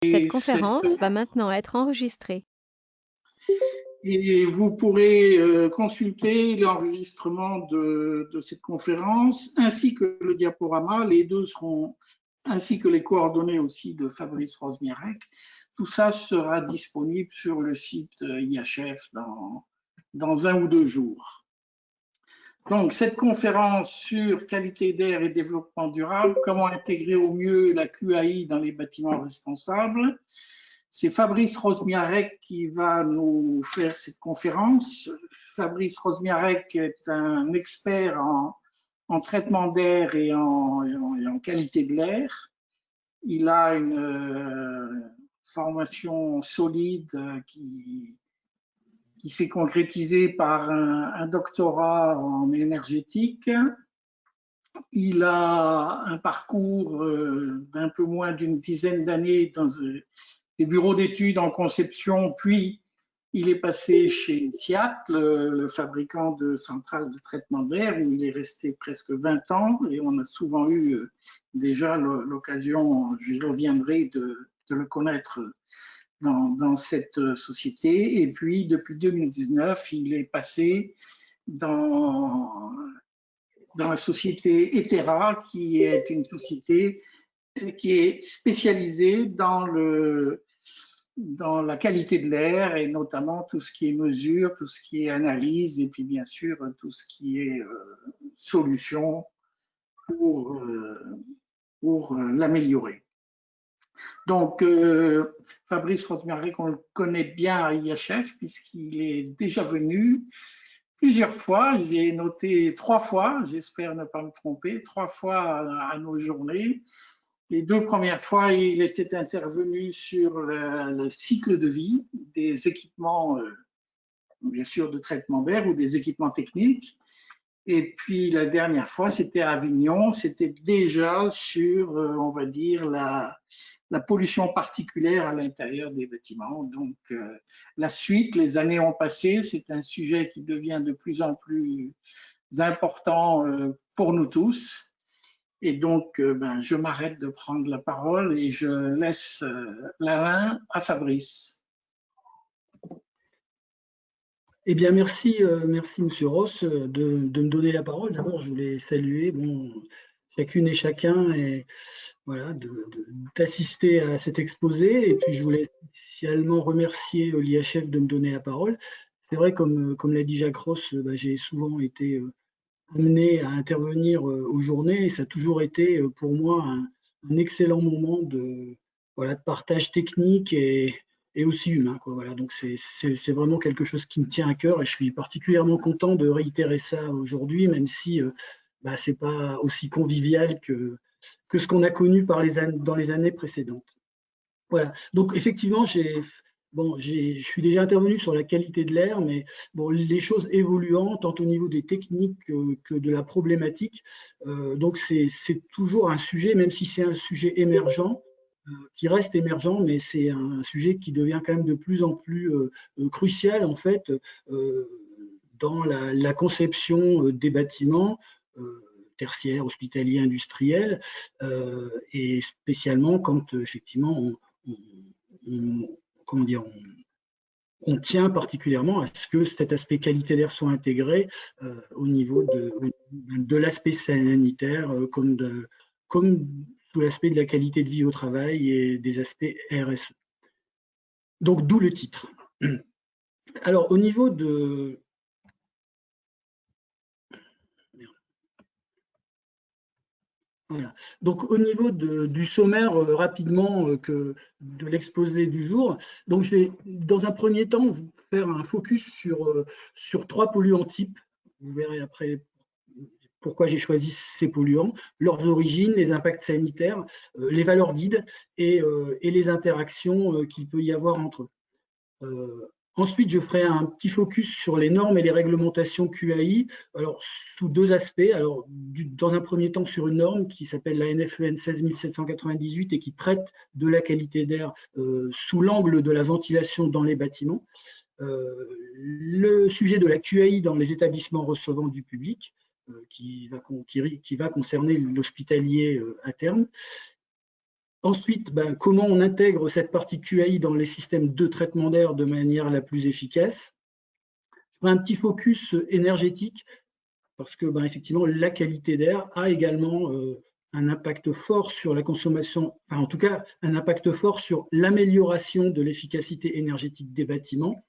Cette Et, cette- conférence va maintenant être enregistrée. et vous pourrez consulter l'enregistrement de cette conférence ainsi que le diaporama. Les deux seront, ainsi que les coordonnées aussi de Fabrice Rosmiarek. Tout ça sera disponible sur le site IHF dans 1 ou 2 jours. Donc, cette conférence sur qualité d'air et développement durable, comment intégrer au mieux la QAI dans les bâtiments responsables. C'est Fabrice Rosmiarek qui va nous faire cette conférence. Fabrice Rosmiarek est un expert en traitement d'air et en qualité de l'air. Il a une formation solide qui s'est concrétisée par un doctorat en énergétique. Il a un parcours d'un peu moins d'une dizaine d'années dans des bureaux d'études en conception, puis il est passé chez Siat, le fabricant de centrales de traitement d'air, où il est resté presque 20 ans, et on a souvent eu déjà l'occasion, j'y reviendrai, de le connaître dans cette société. Et puis, depuis 2019, il est passé dans la société Etera, qui est une société qui est spécialisée dans la qualité de l'air et notamment tout ce qui est mesure, tout ce qui est analyse et puis bien sûr tout ce qui est solution pour, l'améliorer. Donc, Fabrice Rosmiarek, on le connaît bien à IHF puisqu'il est déjà venu plusieurs fois. J'ai noté 3 fois, j'espère ne pas me tromper, 3 fois à nos journées. Les 2 premières fois, il était intervenu sur le cycle de vie des équipements, bien sûr, de traitement d'air ou des équipements techniques. Et puis la dernière fois, c'était à Avignon, c'était déjà sur, on va dire, la pollution particulière à l'intérieur des bâtiments. Donc la suite, les années ont passé, c'est un sujet qui devient de plus en plus important pour nous tous. Et donc, je m'arrête de prendre la parole et je laisse la main à Fabrice. Eh bien, merci, merci Monsieur Ross de me donner la parole. D'abord, je voulais saluer chacune et chacun et voilà, d'assister à cet exposé. Et puis, je voulais spécialement remercier l'IHF de me donner la parole. C'est vrai, comme l'a dit Jacques Ross, j'ai souvent été amené à intervenir aux journées et ça a toujours été pour moi un excellent moment voilà, de partage technique et aussi humain, quoi. Voilà, donc c'est vraiment quelque chose qui me tient à cœur et je suis particulièrement content de réitérer ça aujourd'hui, même si c'est pas aussi convivial que ce qu'on a connu dans les années précédentes. Voilà. Donc effectivement, je suis déjà intervenu sur la qualité de l'air, mais bon, les choses évoluant tant au niveau des techniques que de la problématique. Donc c'est toujours un sujet, même si c'est un sujet émergent, qui reste émergent, mais c'est un sujet qui devient quand même de plus en plus crucial en fait dans la conception des bâtiments. Tertiaires, hospitaliers, industriels, et spécialement quand effectivement on, comment dire, on tient particulièrement à ce que cet aspect qualité d'air soit intégré au niveau de l'aspect sanitaire, comme sous l'aspect de la qualité de vie au travail et des aspects RSE. Donc d'où le titre. Alors au niveau de... Voilà. Donc au niveau du sommaire rapidement de l'exposé du jour, donc je vais dans un premier temps vous faire un focus sur 3 polluants types. Vous verrez après pourquoi j'ai choisi ces polluants, leurs origines, les impacts sanitaires, les valeurs guides et les interactions qu'il peut y avoir entre eux. Ensuite, je ferai un petit focus sur les normes et les réglementations QAI, alors sous 2 aspects. Alors, dans un premier temps, sur une norme qui s'appelle la NFEN 16798 et qui traite de la qualité d'air sous l'angle de la ventilation dans les bâtiments. Le sujet de la QAI dans les établissements recevant du public, qui va concerner l'hospitalier à terme. Ensuite, comment on intègre cette partie QAI dans les systèmes de traitement d'air de manière la plus efficace. Je ferai un petit focus énergétique parce que effectivement, la qualité d'air a également un impact fort sur la consommation, enfin en tout cas un impact fort sur l'amélioration de l'efficacité énergétique des bâtiments.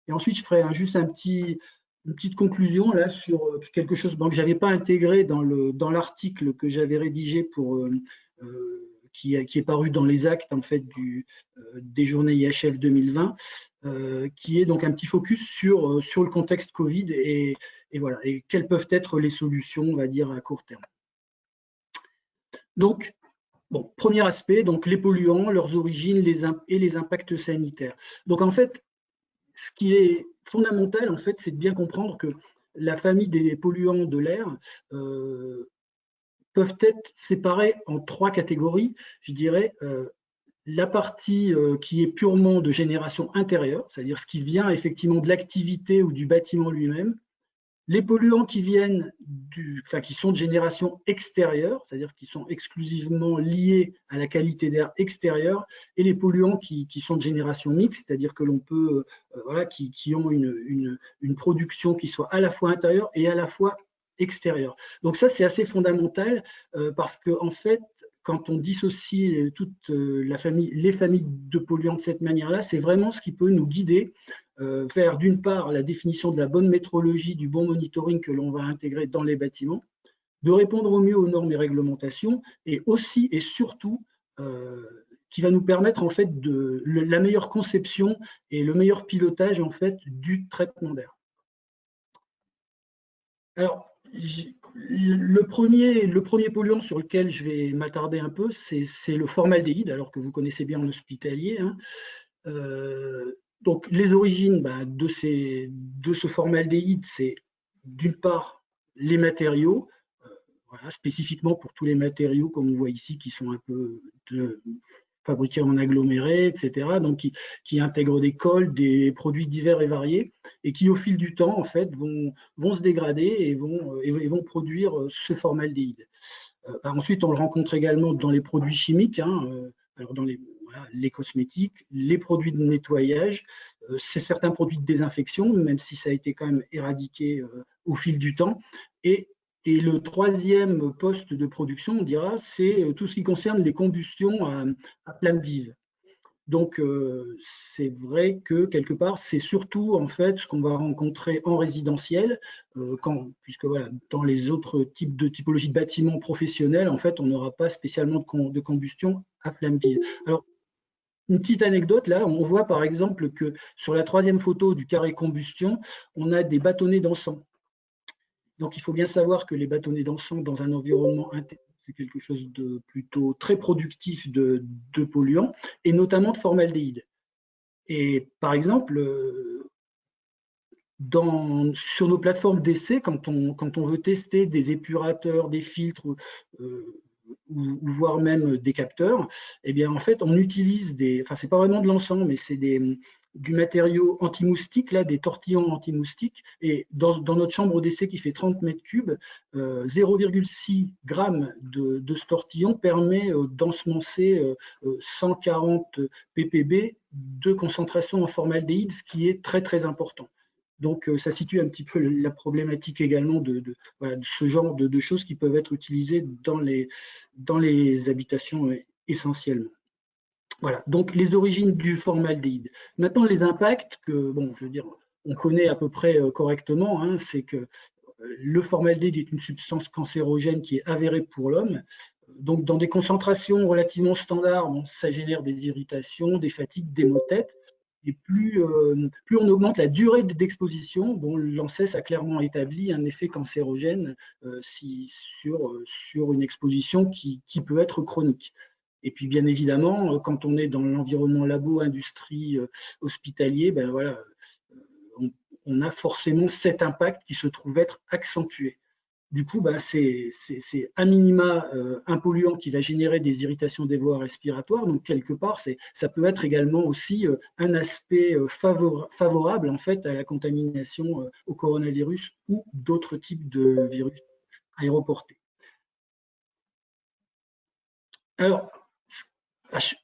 Et ensuite, je ferai juste une petite conclusion là sur quelque chose que je n'avais pas intégré dans l'article que j'avais rédigé qui est paru dans les actes en fait des journées IHF 2020, qui est donc un petit focus sur le contexte Covid et voilà, et quelles peuvent être les solutions, on va dire, à court terme. Donc, bon, premier aspect, donc les polluants, leurs origines et les impacts sanitaires. Donc en fait, ce qui est fondamental, en fait, c'est de bien comprendre que la famille des polluants de l'air peuvent être séparés en 3 catégories. Je dirais la partie qui est purement de génération intérieure, c'est-à-dire ce qui vient effectivement de l'activité ou du bâtiment lui-même. Les polluants qui viennent qui sont de génération extérieure, c'est-à-dire qui sont exclusivement liés à la qualité d'air extérieure, et les polluants qui sont de génération mixte, c'est-à-dire que l'on peut, qui ont une production qui soit à la fois intérieure et à la fois extérieure. Donc ça, c'est assez fondamental parce que en fait, quand on dissocie toute les familles de polluants de cette manière-là, c'est vraiment ce qui peut nous guider vers d'une part la définition de la bonne métrologie, du bon monitoring que l'on va intégrer dans les bâtiments, de répondre au mieux aux normes et réglementations, et aussi et surtout qui va nous permettre en fait la meilleure conception et le meilleur pilotage en fait du traitement d'air. Alors, le premier polluant sur lequel je vais m'attarder un peu, c'est le formaldéhyde, alors que vous connaissez bien en hospitalier. Hein. Donc, les origines de ce formaldéhyde, c'est d'une part les matériaux, voilà, spécifiquement pour tous les matériaux, comme on voit ici, qui sont un peu fabriqués en aggloméré, etc., donc qui intègrent des cols, des produits divers et variés, et qui, au fil du temps, en fait, vont se dégrader et vont produire ce formaldéhyde. Ensuite, on le rencontre également dans les produits chimiques, hein, alors dans les cosmétiques, les produits de nettoyage, c'est certains produits de désinfection, même si ça a été quand même éradiqué au fil du temps. Et le troisième poste de production, on dira, c'est tout ce qui concerne les combustions à flamme vive. Donc, c'est vrai que quelque part, c'est surtout en fait ce qu'on va rencontrer en résidentiel, puisque voilà, dans les autres types de typologies de bâtiments professionnels, en fait, on n'aura pas spécialement de combustion à flamme vive. Alors, une petite anecdote, là, on voit par exemple que sur la 3e photo du carré combustion, on a des bâtonnets d'encens. Donc, il faut bien savoir que les bâtonnets d'encens dans un environnement interne, c'est quelque chose de plutôt très productif de polluants, et notamment de formaldéhyde. Et par exemple, sur nos plateformes d'essai, quand on veut tester des épurateurs, des filtres, ou voire même des capteurs, eh bien en fait on utilise c'est pas vraiment de l'encens, mais c'est du matériau anti-moustique, là, des tortillons anti-moustiques, et dans notre chambre d'essai qui fait 30 mètres cubes, 0,6 g de ce tortillon permet d'ensemencer 140 ppb de concentration en formaldéhyde, ce qui est très très important. Donc, ça situe un petit peu la problématique également de ce genre de choses qui peuvent être utilisées dans les habitations essentiellement. Voilà, donc les origines du formaldéhyde. Maintenant, les impacts que, bon, je veux dire, on connaît à peu près correctement, hein, c'est que le formaldéhyde est une substance cancérogène qui est avérée pour l'homme. Donc, dans des concentrations relativement standards, bon, ça génère des irritations, des fatigues, des maux de tête. Et plus on augmente la durée d'exposition, bon, l'ANSES a clairement établi un effet cancérogène sur une exposition qui peut être chronique. Et puis, bien évidemment, quand on est dans l'environnement labo, industrie, hospitalier, ben voilà, on a forcément cet impact qui se trouve être accentué. Du coup, ben c'est à minima un polluant qui va générer des irritations des voies respiratoires. Donc, quelque part, ça peut être également aussi un aspect favorable en fait, à la contamination au coronavirus ou d'autres types de virus aéroportés. Alors,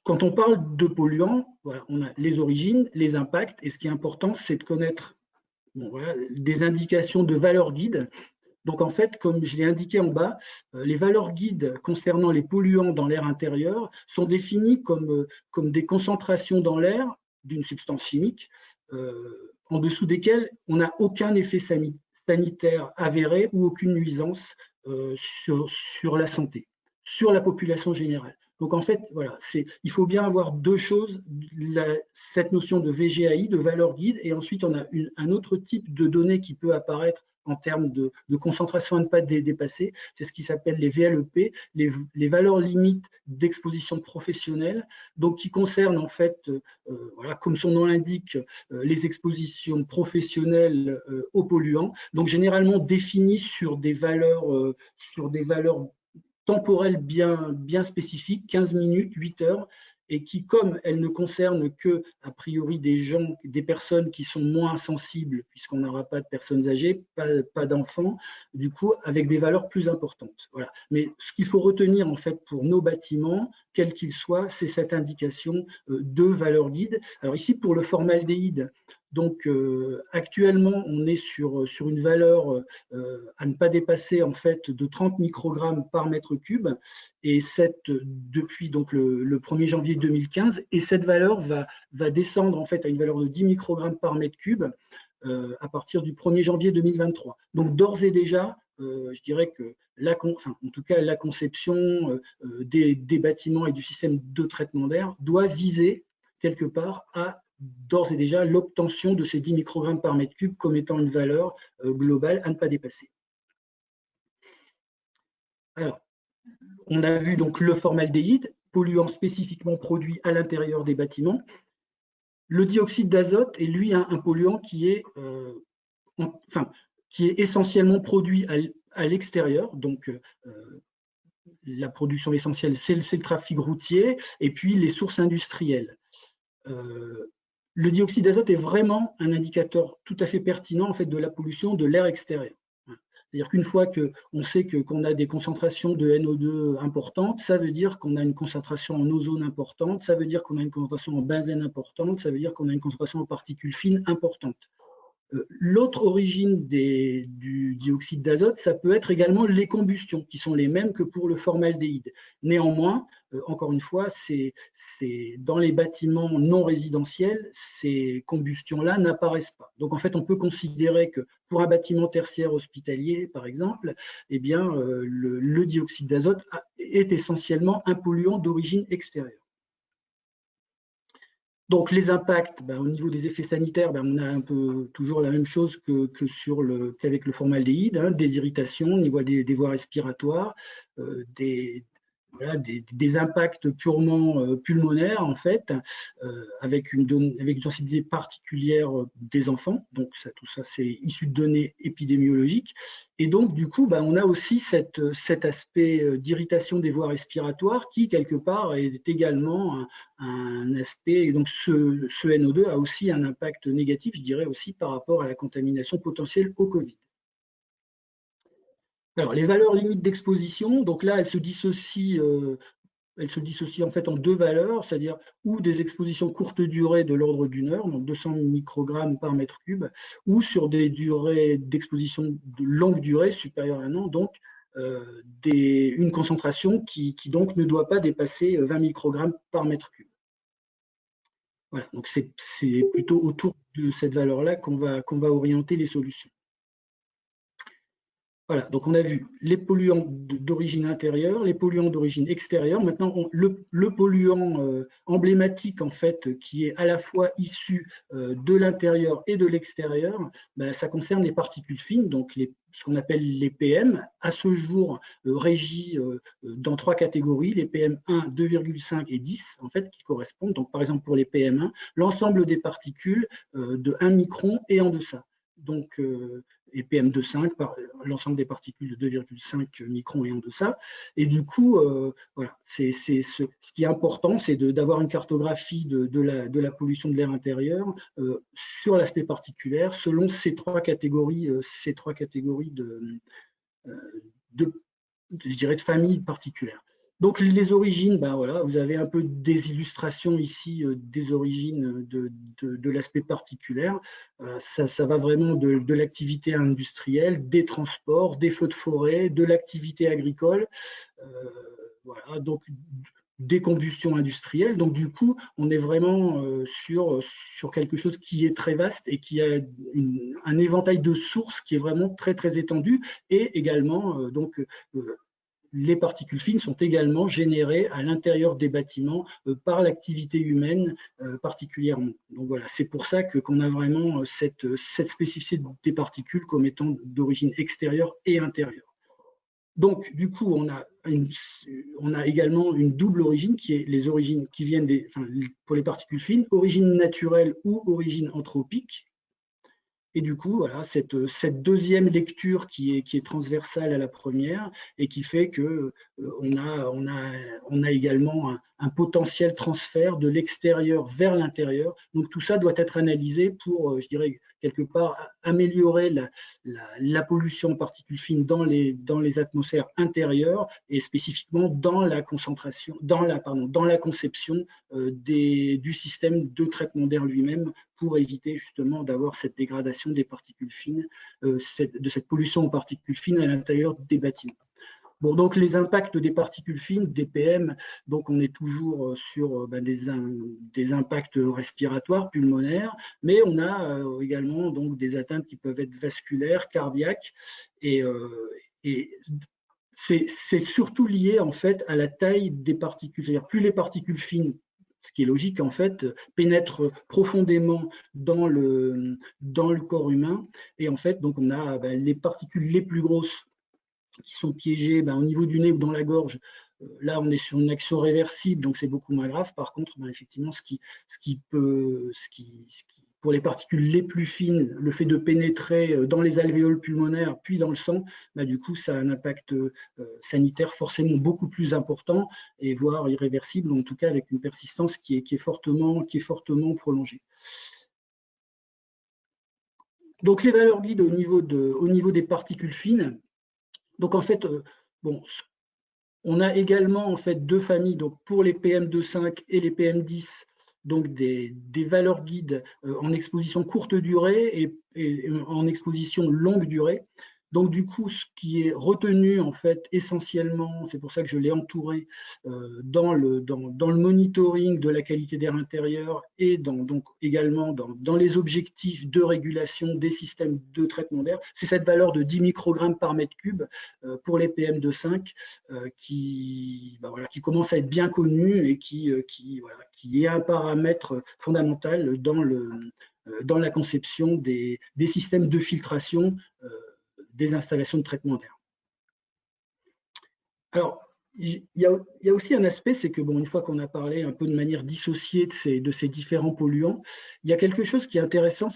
quand on parle de polluants, voilà, on a les origines, les impacts, et ce qui est important, c'est de connaître voilà, des indications de valeur guide. Donc en fait, comme je l'ai indiqué en bas, les valeurs guides concernant les polluants dans l'air intérieur sont définies comme des concentrations dans l'air d'une substance chimique en dessous desquelles on n'a aucun effet sanitaire avéré ou aucune nuisance sur la santé, sur la population générale. Donc en fait, voilà, il faut bien avoir deux choses, cette notion de VGAI, de valeur guide, et ensuite on a un autre type de données qui peut apparaître en termes de concentration à ne pas dépasser, c'est ce qui s'appelle les VLEP, les valeurs limites d'exposition professionnelle, donc qui concernent en fait, voilà, comme son nom l'indique, les expositions professionnelles aux polluants, donc généralement définies sur des valeurs temporelles bien spécifiques, 15 minutes, 8 heures, et qui, comme elles ne concernent que, a priori, des personnes qui sont moins sensibles, puisqu'on n'aura pas de personnes âgées, pas d'enfants, du coup, avec des valeurs plus importantes. Voilà. Mais ce qu'il faut retenir, en fait, pour nos bâtiments, quels qu'ils soient, c'est cette indication de valeur guide. Alors ici, pour le formaldéhyde, donc actuellement, on est sur une valeur à ne pas dépasser en fait de 30 microgrammes par mètre cube, et depuis donc le 1er janvier 2015, et cette valeur va descendre en fait à une valeur de 10 microgrammes par mètre cube à partir du 1er janvier 2023. Donc d'ores et déjà, je dirais que en tout cas la conception des bâtiments et du système de traitement d'air doit viser quelque part à d'ores et déjà l'obtention de ces 10 microgrammes par mètre cube comme étant une valeur globale à ne pas dépasser. Alors, on a vu donc le formaldéhyde, polluant spécifiquement produit à l'intérieur des bâtiments. Le dioxyde d'azote est lui un polluant qui est essentiellement produit à l'extérieur, donc la production essentielle, c'est le trafic routier et puis les sources industrielles. Le dioxyde d'azote est vraiment un indicateur tout à fait pertinent en fait, de la pollution de l'air extérieur. C'est-à-dire qu'une fois qu'on sait qu'on a des concentrations de NO2 importantes, ça veut dire qu'on a une concentration en ozone importante, ça veut dire qu'on a une concentration en benzène importante, ça veut dire qu'on a une concentration en particules fines importante. L'autre origine du dioxyde d'azote, ça peut être également les combustions, qui sont les mêmes que pour le formaldéhyde. Néanmoins, encore une fois, dans les bâtiments non résidentiels, ces combustions-là n'apparaissent pas. Donc en fait, on peut considérer que pour un bâtiment tertiaire hospitalier, par exemple, eh bien, le dioxyde d'azote est essentiellement un polluant d'origine extérieure. Donc les impacts, au niveau des effets sanitaires, on a un peu toujours la même chose qu'avec le formaldéhyde, hein, des irritations au niveau des voies respiratoires, des impacts purement pulmonaires en fait, avec une sensibilité particulière des enfants. Donc tout ça c'est issu de données épidémiologiques. Et donc du coup, on a aussi cet aspect d'irritation des voies respiratoires qui quelque part est également un aspect. Et donc ce NO2 a aussi un impact négatif, je dirais aussi par rapport à la contamination potentielle au Covid. Alors, les valeurs limites d'exposition, donc là, elles se dissocient en fait en deux valeurs, c'est-à-dire ou des expositions courte durée de l'ordre d'une heure, donc 200 microgrammes par mètre cube, ou sur des durées d'exposition de longue durée supérieure à un an, donc une concentration qui donc ne doit pas dépasser 20 microgrammes par mètre cube. Voilà, donc c'est plutôt autour de cette valeur-là qu'on va orienter les solutions. Voilà, donc on a vu les polluants d'origine intérieure, les polluants d'origine extérieure. Maintenant, le polluant emblématique, en fait, qui est à la fois issu de l'intérieur et de l'extérieur, ça concerne les particules fines, donc ce qu'on appelle les PM, à ce jour régis dans trois catégories, les PM1, 2,5 et 10, en fait, qui correspondent. Donc, par exemple, pour les PM1, l'ensemble des particules de 1 micron et en deçà. Donc, et PM2,5 par l'ensemble des particules de 2,5 microns et en deçà. Et du coup, voilà, ce qui est important, c'est d'avoir une cartographie de la pollution de l'air intérieur sur l'aspect particulier selon ces trois catégories je dirais, de familles particulières. Donc les origines, ben voilà, vous avez un peu des illustrations ici des origines de l'aspect particulier. Ça va vraiment de l'activité industrielle, des transports, des feux de forêt, de l'activité agricole, voilà, donc des combustions industrielles. Donc du coup, on est vraiment sur quelque chose qui est très vaste et qui a un éventail de sources qui est vraiment très très étendu, et également les particules fines sont également générées à l'intérieur des bâtiments par l'activité humaine particulièrement. Donc voilà, c'est pour ça qu'on a vraiment cette spécificité des particules comme étant d'origine extérieure et intérieure. Donc du coup, on a également une double origine qui est les origines qui viennent pour les particules fines, origine naturelle ou origine anthropique. Et du coup, voilà, cette deuxième lecture qui est transversale à la première et qui fait que on a également un potentiel transfert de l'extérieur vers l'intérieur. Donc tout ça doit être analysé pour, je dirais, quelque part améliorer la pollution en particules fines dans les atmosphères intérieures et spécifiquement dans la concentration, dans la conception du système de traitement d'air lui-même, pour éviter justement d'avoir cette dégradation des particules fines, de cette pollution aux particules fines à l'intérieur des bâtiments. Bon, donc les impacts des particules fines, des PM, donc on est toujours sur des impacts respiratoires, pulmonaires, mais on a également donc des atteintes qui peuvent être vasculaires, cardiaques, et c'est surtout lié en fait à la taille des particules. C'est-à-dire plus les particules fines, ce qui est logique en fait, pénètrent profondément dans le corps humain, et en fait donc on a les particules les plus grosses qui sont piégées au niveau du nez ou dans la gorge. Là, on est sur une action réversible, donc c'est beaucoup moins grave. Par contre, effectivement, pour les particules les plus fines, le fait de pénétrer dans les alvéoles pulmonaires puis dans le sang, du coup, ça a un impact sanitaire forcément beaucoup plus important, et voire irréversible, en tout cas avec une persistance qui est fortement prolongée. Donc les valeurs guides au niveau des particules fines. Donc en fait, on a également en fait deux familles, donc pour les PM2,5 et les PM10, donc des valeurs guides en exposition courte durée et en exposition longue durée. Donc du coup, ce qui est retenu en fait essentiellement, c'est pour ça que je l'ai entouré dans le monitoring de la qualité d'air intérieur et donc également dans les objectifs de régulation des systèmes de traitement d'air, c'est cette valeur de 10 microgrammes par mètre cube pour les PM2,5 qui commence à être bien connue et qui est un paramètre fondamental dans la conception des systèmes de filtration des installations de traitement d'air. Alors, il y a aussi un aspect, c'est que une fois qu'on a parlé un peu de manière dissociée de ces différents polluants, il y a quelque chose qui est intéressant,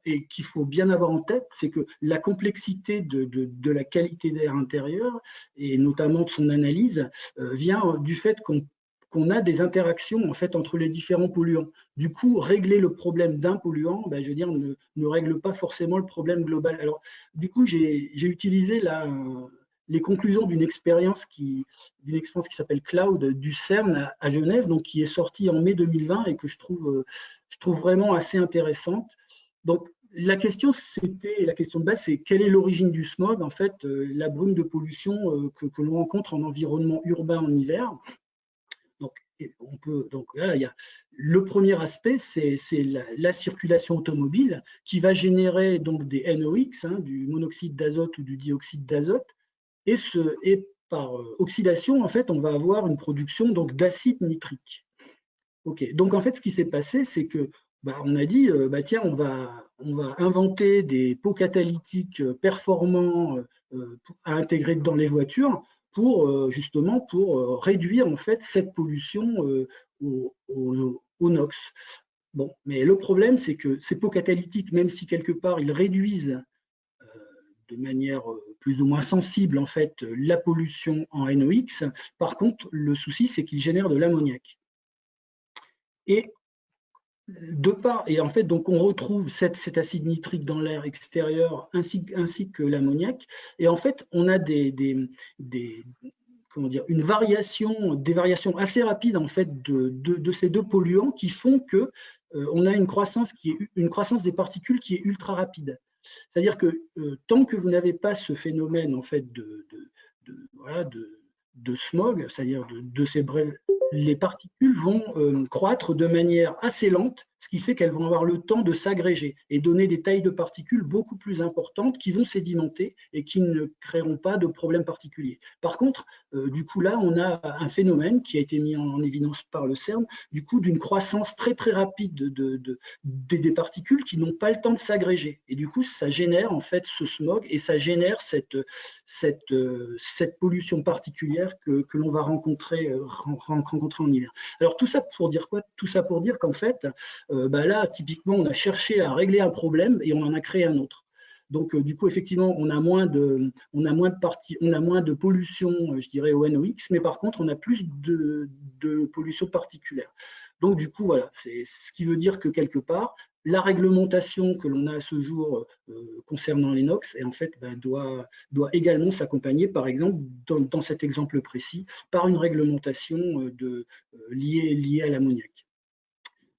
et qu'il faut bien avoir en tête, c'est que la complexité de la qualité d'air intérieur, et notamment de son analyse, vient du fait qu'on a des interactions en fait entre les différents polluants. Du coup, régler le problème d'un polluant, je veux dire, ne règle pas forcément le problème global. Alors, du coup, j'ai utilisé les conclusions d'une expérience qui s'appelle Cloud du CERN à Genève, donc qui est sortie en mai 2020 et que je trouve vraiment assez intéressante. Donc, la question de base, c'est quelle est l'origine du smog? En fait, la brume de pollution que l'on rencontre en environnement urbain en hiver. Donc là, il y a le premier aspect, c'est la circulation automobile qui va générer donc des NOx, du monoxyde d'azote ou du dioxyde d'azote, et par oxydation, en fait, on va avoir une production donc d'acide nitrique. Ok. Donc en fait, ce qui s'est passé, c'est que on a dit, tiens, on va inventer des pots catalytiques performants à intégrer dans les voitures pour justement réduire en fait cette pollution au NOx. Bon, mais le problème, c'est que ces pots catalytiques, même si quelque part ils réduisent de manière plus ou moins sensible en fait la pollution en NOx, par contre, le souci, c'est qu'ils génèrent de l'ammoniac. Et en fait, donc on retrouve cet acide nitrique dans l'air extérieur ainsi que l'ammoniac. Et en fait, on a des comment dire, des variations assez rapides en fait de ces deux polluants qui font que on a une croissance des particules qui est ultra rapide. C'est-à-dire que tant que vous n'avez pas ce phénomène en fait de smog, c'est-à-dire de ces brèves, les particules vont croître de manière assez lente, ce qui fait qu'elles vont avoir le temps de s'agréger et donner des tailles de particules beaucoup plus importantes qui vont sédimenter et qui ne créeront pas de problème particulier. Par contre, du coup là, on a un phénomène qui a été mis en évidence par le CERN, du coup d'une croissance très très rapide des particules qui n'ont pas le temps de s'agréger. Et du coup, ça génère en fait ce smog et ça génère cette pollution particulière que l'on va rencontrer en hiver. Alors tout ça pour dire quoi? Tout ça pour dire qu'en fait, là, typiquement, on a cherché à régler un problème et on en a créé un autre. Donc, du coup, effectivement, on a moins de pollution, je dirais, au NOx, mais par contre, on a plus de pollution particulière. Donc, du coup, voilà, c'est ce qui veut dire que quelque part, la réglementation que l'on a à ce jour concernant les NOx en fait, doit également s'accompagner, par exemple, dans cet exemple précis, par une réglementation liée à l'ammoniac.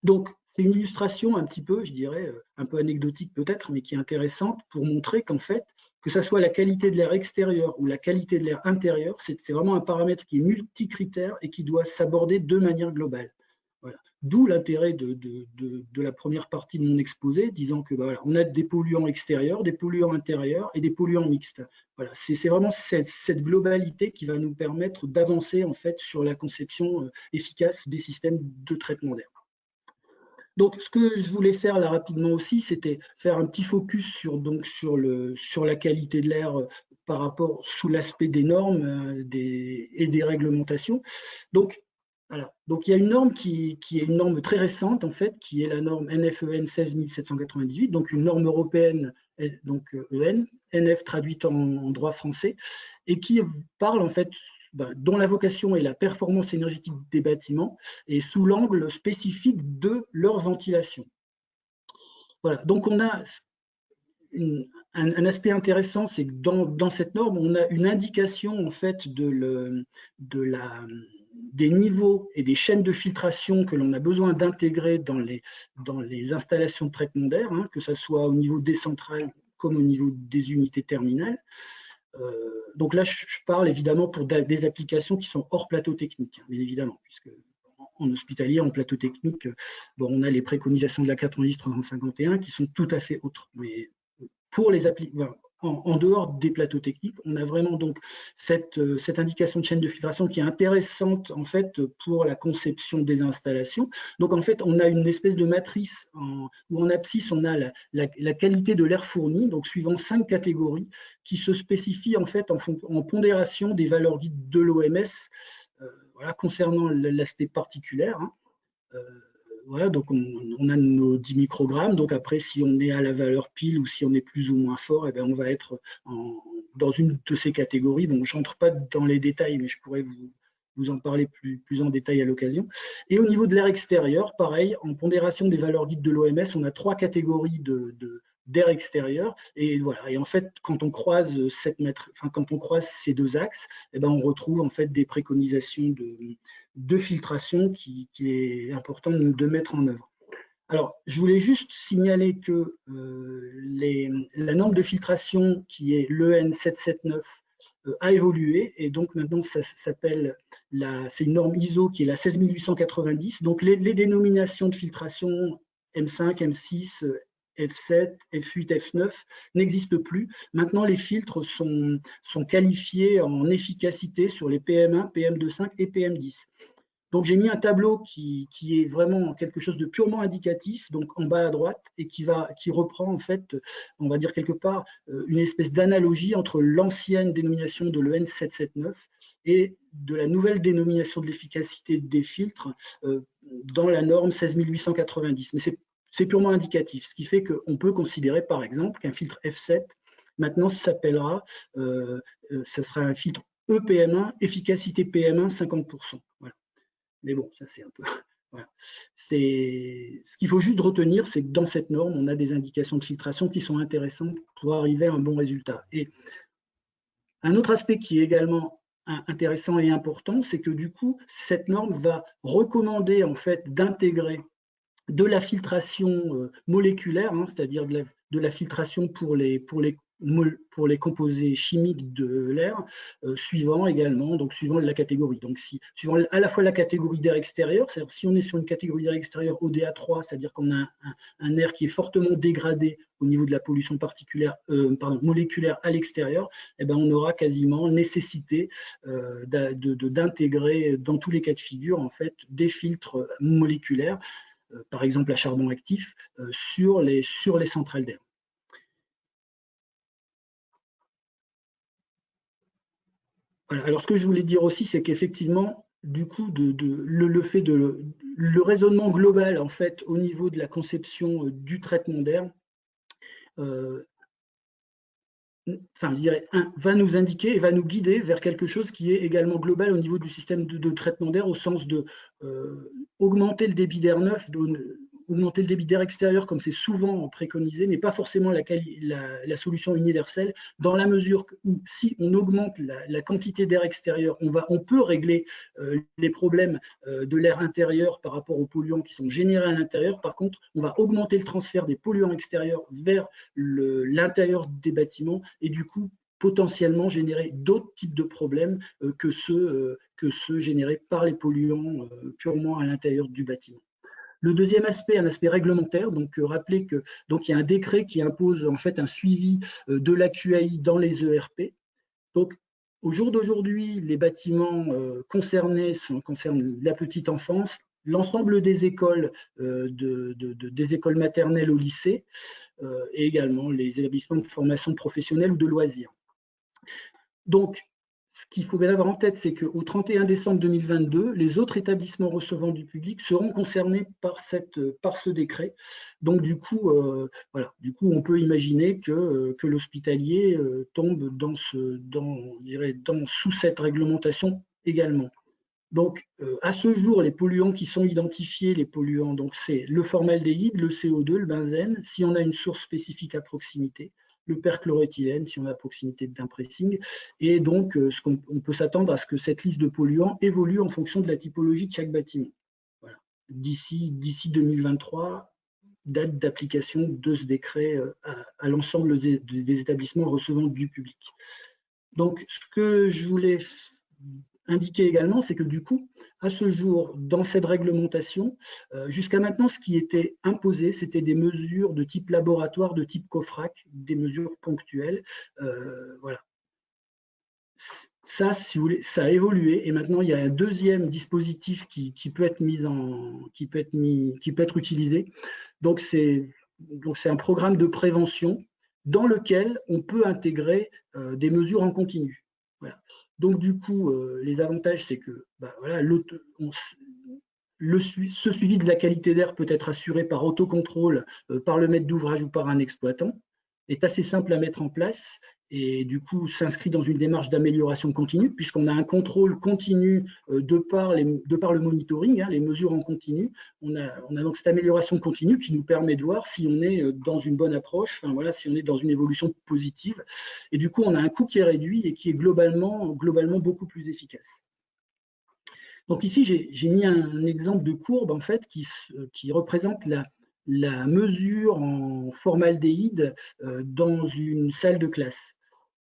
Donc, c'est une illustration un petit peu, je dirais, un peu anecdotique peut-être, mais qui est intéressante pour montrer qu'en fait, que ce soit la qualité de l'air extérieur ou la qualité de l'air intérieur, c'est vraiment un paramètre qui est multicritère et qui doit s'aborder de manière globale. Voilà. D'où l'intérêt de la première partie de mon exposé, disant que voilà, on a des polluants extérieurs, des polluants intérieurs et des polluants mixtes. Voilà, c'est vraiment cette globalité qui va nous permettre d'avancer en fait sur la conception efficace des systèmes de traitement d'air. Donc, ce que je voulais faire là rapidement aussi, c'était faire un petit focus sur la qualité de l'air par rapport sous l'aspect des normes et des réglementations. Donc, voilà. Donc, il y a une norme qui est une norme très récente, en fait, qui est la norme NFEN 16798, donc une norme européenne, donc EN, NF traduite en droit français, et qui parle en fait dont la vocation est la performance énergétique des bâtiments et sous l'angle spécifique de leur ventilation. Voilà, donc on a un aspect intéressant, c'est que dans cette norme, on a une indication en fait des niveaux et des chaînes de filtration que l'on a besoin d'intégrer dans les installations de traitement d'air, hein, que ce soit au niveau des centrales comme au niveau des unités terminales. Donc là, je parle évidemment pour des applications qui sont hors plateau technique, bien évidemment, puisque en hospitalier, en plateau technique, on a les préconisations de la 90-351 qui sont tout à fait autres. Mais pour les applications, en dehors des plateaux techniques, on a vraiment donc cette indication de chaîne de filtration qui est intéressante en fait pour la conception des installations. Donc en fait, on a une espèce de matrice où en abscisse, on a la qualité de l'air fourni, donc suivant 5 catégories qui se spécifient en fait en pondération des valeurs dites de l'OMS voilà, concernant l'aspect particulière. Hein. Voilà, donc on a nos 10 microgrammes. Donc après, si on est à la valeur pile ou si on est plus ou moins fort, eh bien on va être dans une de ces catégories. Bon, je n'entre pas dans les détails, mais je pourrais vous en parler plus en détail à l'occasion. Et au niveau de l'air extérieur, pareil, en pondération des valeurs dites de l'OMS, on a 3 catégories d'air extérieur. Et voilà. Et en fait, quand on croise ces deux axes, eh ben, on retrouve en fait des préconisations de filtration qu'il est important de mettre en œuvre. Alors, je voulais juste signaler que la norme de filtration qui est l'EN 779 a évolué et donc maintenant ça s'appelle, c'est une norme ISO qui est la 16890. Donc les dénominations de filtration M5, M6, F7, F8, F9 n'existent plus. Maintenant, les filtres sont qualifiés en efficacité sur les PM1, PM2.5 et PM10. Donc, j'ai mis un tableau qui est vraiment quelque chose de purement indicatif, donc en bas à droite, et qui reprend en fait, on va dire quelque part, une espèce d'analogie entre l'ancienne dénomination de l'EN 779 et de la nouvelle dénomination de l'efficacité des filtres dans la norme 16890. Mais c'est purement indicatif, ce qui fait qu'on peut considérer par exemple qu'un filtre F7 maintenant s'appellera, ça sera un filtre EPM1, efficacité PM1 50%. Voilà. Mais bon, ça c'est un peu. Voilà. Ce qu'il faut juste retenir, c'est que dans cette norme, on a des indications de filtration qui sont intéressantes pour arriver à un bon résultat. Et un autre aspect qui est également intéressant et important, c'est que du coup, cette norme va recommander en fait d'intégrer de la filtration moléculaire, hein, c'est-à-dire de la filtration pour les composés chimiques de l'air, suivant également, donc suivant la catégorie. Donc, suivant à la fois la catégorie d'air extérieur, c'est-à-dire si on est sur une catégorie d'air extérieur ODA3, c'est-à-dire qu'on a un air qui est fortement dégradé au niveau de la pollution moléculaire à l'extérieur, eh ben, on aura quasiment nécessité d'intégrer dans tous les cas de figure en fait, des filtres moléculaires, par exemple à charbon actif, sur les centrales d'air. Voilà. Alors, ce que je voulais dire aussi, c'est qu'effectivement, du coup, le raisonnement global, en fait, au niveau de la conception du traitement d'air, enfin, je dirais, va nous indiquer et va nous guider vers quelque chose qui est également global au niveau du système de traitement d'air, au sens de augmenter le débit d'air neuf, augmenter le débit d'air extérieur, comme c'est souvent préconisé, n'est pas forcément la solution universelle, dans la mesure où si on augmente la quantité d'air extérieur, on peut régler les problèmes de l'air intérieur par rapport aux polluants qui sont générés à l'intérieur. Par contre, on va augmenter le transfert des polluants extérieurs vers l'intérieur des bâtiments et du coup potentiellement générer d'autres types de problèmes que ceux générés par les polluants purement à l'intérieur du bâtiment. Le deuxième aspect, un aspect réglementaire, donc rappelez que il y a un décret qui impose en fait un suivi de l'AQAI dans les ERP. Donc au jour d'aujourd'hui, les bâtiments concernés concernent la petite enfance, l'ensemble des écoles, des écoles maternelles au lycée, et également les établissements de formation professionnelle ou de loisirs. Donc, ce qu'il faut bien avoir en tête, c'est qu'au 31 décembre 2022, les autres établissements recevant du public seront concernés par ce décret. Donc, du coup, on peut imaginer que l'hospitalier tombe sous cette réglementation également. Donc, à ce jour, les polluants qui sont identifiés, les polluants, donc c'est le formaldéhyde, le CO2, le benzène, si on a une source spécifique à proximité, le perchloroéthylène, si on est à proximité d'un pressing. Et donc, on peut s'attendre à ce que cette liste de polluants évolue en fonction de la typologie de chaque bâtiment. Voilà. D'ici 2023, date d'application de ce décret à l'ensemble des établissements recevant du public. Donc, ce que je voulais indiquer également, c'est que du coup, à ce jour, dans cette réglementation, jusqu'à maintenant, ce qui était imposé, c'était des mesures de type laboratoire, de type COFRAC, des mesures ponctuelles. Voilà. Ça, si vous voulez, ça a évolué et maintenant il y a un deuxième dispositif qui peut être utilisé. Donc c'est un programme de prévention dans lequel on peut intégrer des mesures en continu. Voilà. Donc du coup, les avantages, c'est que voilà, ce suivi de la qualité d'air peut être assuré par autocontrôle, par le maître d'ouvrage ou par un exploitant, est assez simple à mettre en place et du coup s'inscrit dans une démarche d'amélioration continue puisqu'on a un contrôle continu de par le monitoring, hein, les mesures en continu. On a donc cette amélioration continue qui nous permet de voir si on est dans une bonne approche, enfin, voilà, si on est dans une évolution positive. Et du coup, on a un coût qui est réduit et qui est globalement beaucoup plus efficace. Donc ici, j'ai mis un exemple de courbe en fait qui représente la mesure en formaldéhyde dans une salle de classe.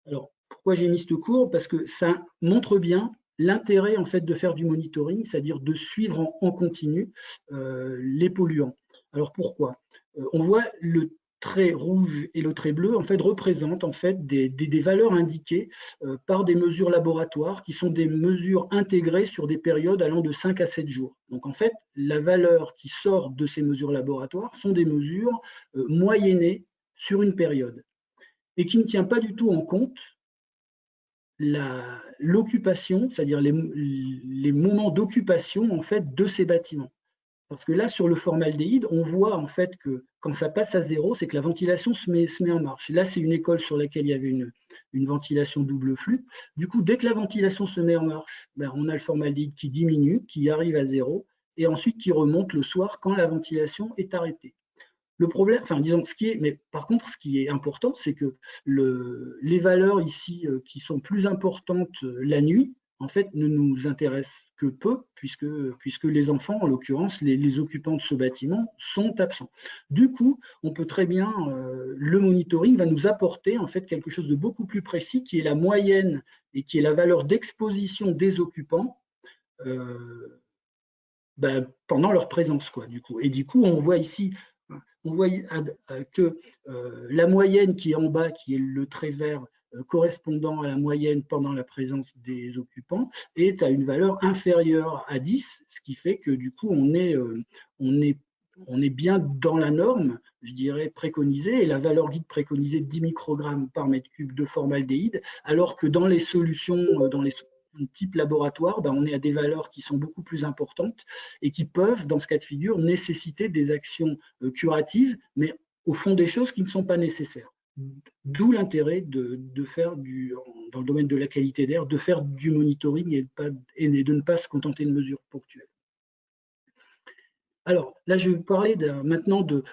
Alors, pourquoi j'ai mis cette courbe? Parce que ça montre bien l'intérêt en fait de faire du monitoring, c'est-à-dire de suivre en continu les polluants. Alors pourquoi? On voit le trait rouge et le trait bleu en fait représentent en fait des valeurs indiquées par des mesures laboratoires qui sont des mesures intégrées sur des périodes allant de 5 à 7 jours. Donc en fait, la valeur qui sort de ces mesures laboratoires sont des mesures moyennées sur une période et qui ne tient pas du tout en compte l'occupation, c'est-à-dire les moments d'occupation en fait de ces bâtiments. Parce que là, sur le formaldéhyde, on voit en fait que quand ça passe à zéro, c'est que la ventilation se met en marche. Là, c'est une école sur laquelle il y avait une ventilation double flux. Du coup, dès que la ventilation se met en marche, on a le formaldéhyde qui diminue, qui arrive à zéro, et ensuite qui remonte le soir quand la ventilation est arrêtée. Le problème, enfin disons, mais par contre, ce qui est important, c'est que les valeurs ici qui sont plus importantes la nuit, en fait, ne nous intéresse que peu, puisque les enfants, en l'occurrence, les occupants de ce bâtiment, sont absents. Du coup, on peut très bien, le monitoring va nous apporter en fait quelque chose de beaucoup plus précis, qui est la moyenne et qui est la valeur d'exposition des occupants pendant leur présence, quoi, du coup. Et du coup, on voit ici, que la moyenne qui est en bas, qui est le trait vert, correspondant à la moyenne pendant la présence des occupants, est à une valeur inférieure à 10, ce qui fait que du coup, on est bien dans la norme, je dirais, préconisée, et la valeur guide préconisée de 10 microgrammes par mètre cube de formaldéhyde, alors que dans les solutions, dans les type laboratoire, on est à des valeurs qui sont beaucoup plus importantes et qui peuvent, dans ce cas de figure, nécessiter des actions curatives, mais au fond des choses qui ne sont pas nécessaires. D'où l'intérêt de faire dans le domaine de la qualité d'air, de faire du monitoring et de ne pas se contenter de mesures ponctuelles. Alors là, je vais vous parler maintenant de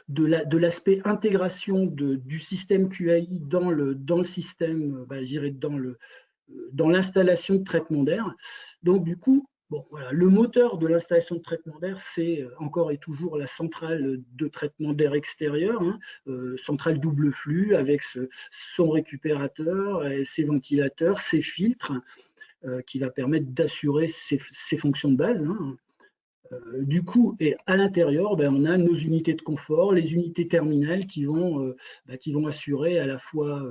l'aspect intégration du système QAI dans le système, je dirais dans l'installation de traitement d'air. Donc du coup, voilà, le moteur de l'installation de traitement d'air, c'est encore et toujours la centrale de traitement d'air extérieur, centrale double flux avec son récupérateur, et ses ventilateurs, ses filtres, qui va permettre d'assurer ses fonctions de base. Du coup, et à l'intérieur, on a nos unités de confort, les unités terminales qui vont assurer à la fois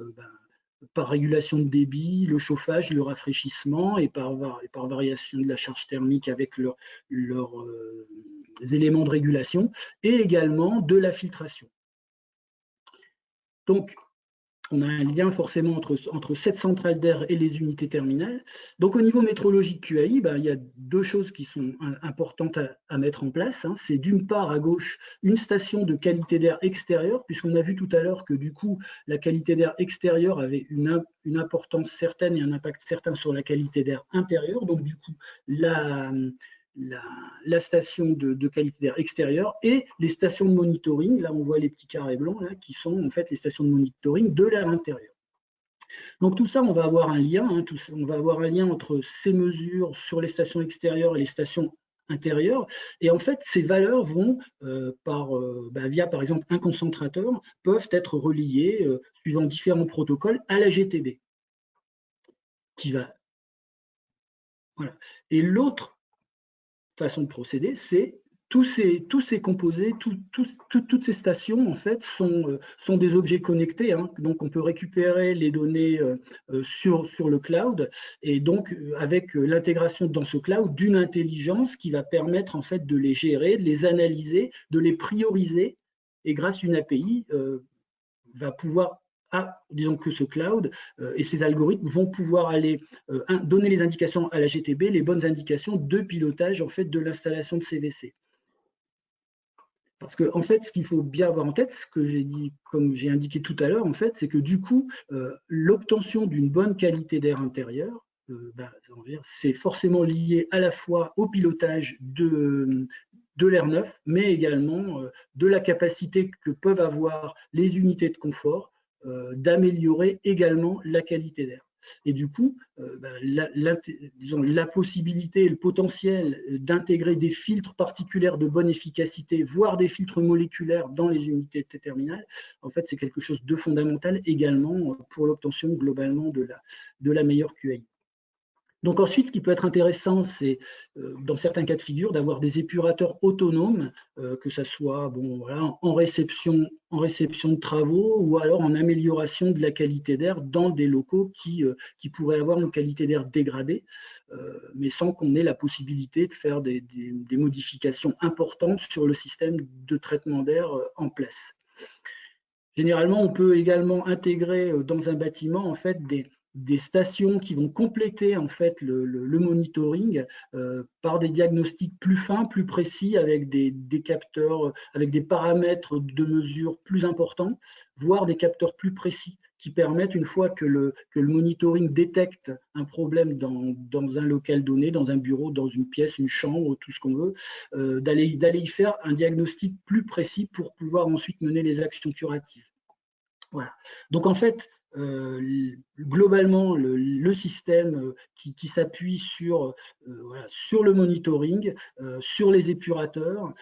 par régulation de débit, le chauffage, le rafraîchissement, et par variation de la charge thermique avec leurs éléments de régulation, et également de la filtration. Donc, on a un lien forcément entre cette centrale d'air et les unités terminales. Donc au niveau métrologique QAI, il y a deux choses qui sont importantes à mettre en place. C'est d'une part à gauche une station de qualité d'air extérieure, puisqu'on a vu tout à l'heure que du coup la qualité d'air extérieure avait une importance certaine et un impact certain sur la qualité d'air intérieure. Donc du coup la station de qualité d'air extérieure et les stations de monitoring, là on voit les petits carrés blancs là, qui sont en fait les stations de monitoring de l'air intérieur. Donc tout ça, on va avoir un lien, on va avoir un lien entre ces mesures sur les stations extérieures et les stations intérieures, et en fait ces valeurs vont, via par exemple un concentrateur, peuvent être reliées, suivant différents protocoles, à la GTB. Voilà. Et l'autre façon de procéder, c'est tous ces composés, toutes ces stations en fait sont des objets connectés, donc on peut récupérer les données sur le cloud, et donc avec l'intégration dans ce cloud d'une intelligence qui va permettre en fait de les gérer, de les analyser, de les prioriser, et grâce à une API va pouvoir disons que ce cloud et ces algorithmes vont pouvoir aller donner les indications à la GTB, les bonnes indications de pilotage en fait de l'installation de CVC. Parce que en fait, ce qu'il faut bien avoir en tête, ce que j'ai dit, comme j'ai indiqué tout à l'heure, en fait, c'est que du coup, l'obtention d'une bonne qualité d'air intérieur, c'est forcément lié à la fois au pilotage de l'air neuf, mais également de la capacité que peuvent avoir les unités de confort d'améliorer également la qualité d'air. Et du coup, disons, la possibilité et le potentiel d'intégrer des filtres particuliers de bonne efficacité, voire des filtres moléculaires dans les unités terminales, en fait, c'est quelque chose de fondamental également pour l'obtention globalement de la meilleure QAI. Donc ensuite, ce qui peut être intéressant, c'est dans certains cas de figure d'avoir des épurateurs autonomes, que ce soit en réception de travaux ou alors en amélioration de la qualité d'air dans des locaux qui pourraient avoir une qualité d'air dégradée, mais sans qu'on ait la possibilité de faire des modifications importantes sur le système de traitement d'air en place. Généralement, on peut également intégrer dans un bâtiment en fait des stations qui vont compléter en fait le monitoring par des diagnostics plus fins, plus précis, avec des capteurs, avec des paramètres de mesure plus importants, voire des capteurs plus précis qui permettent, une fois que le monitoring détecte un problème dans un local donné, dans un bureau, dans une pièce, une chambre, tout ce qu'on veut, d'aller y faire un diagnostic plus précis pour pouvoir ensuite mener les actions curatives. Voilà. Donc en fait, globalement le système qui s'appuie sur, voilà, sur le monitoring, sur les épurateurs,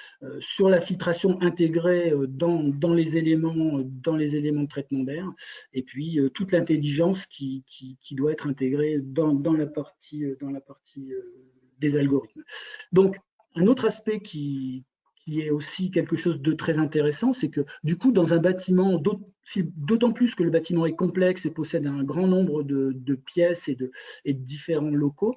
sur la filtration intégrée dans les éléments de traitement d'air, et puis toute l'intelligence qui doit être intégrée dans la partie des algorithmes. Donc, un autre aspect qui est aussi quelque chose de très intéressant, c'est que du coup, dans un bâtiment, d'autant plus que le bâtiment est complexe et possède un grand nombre de pièces et de différents locaux,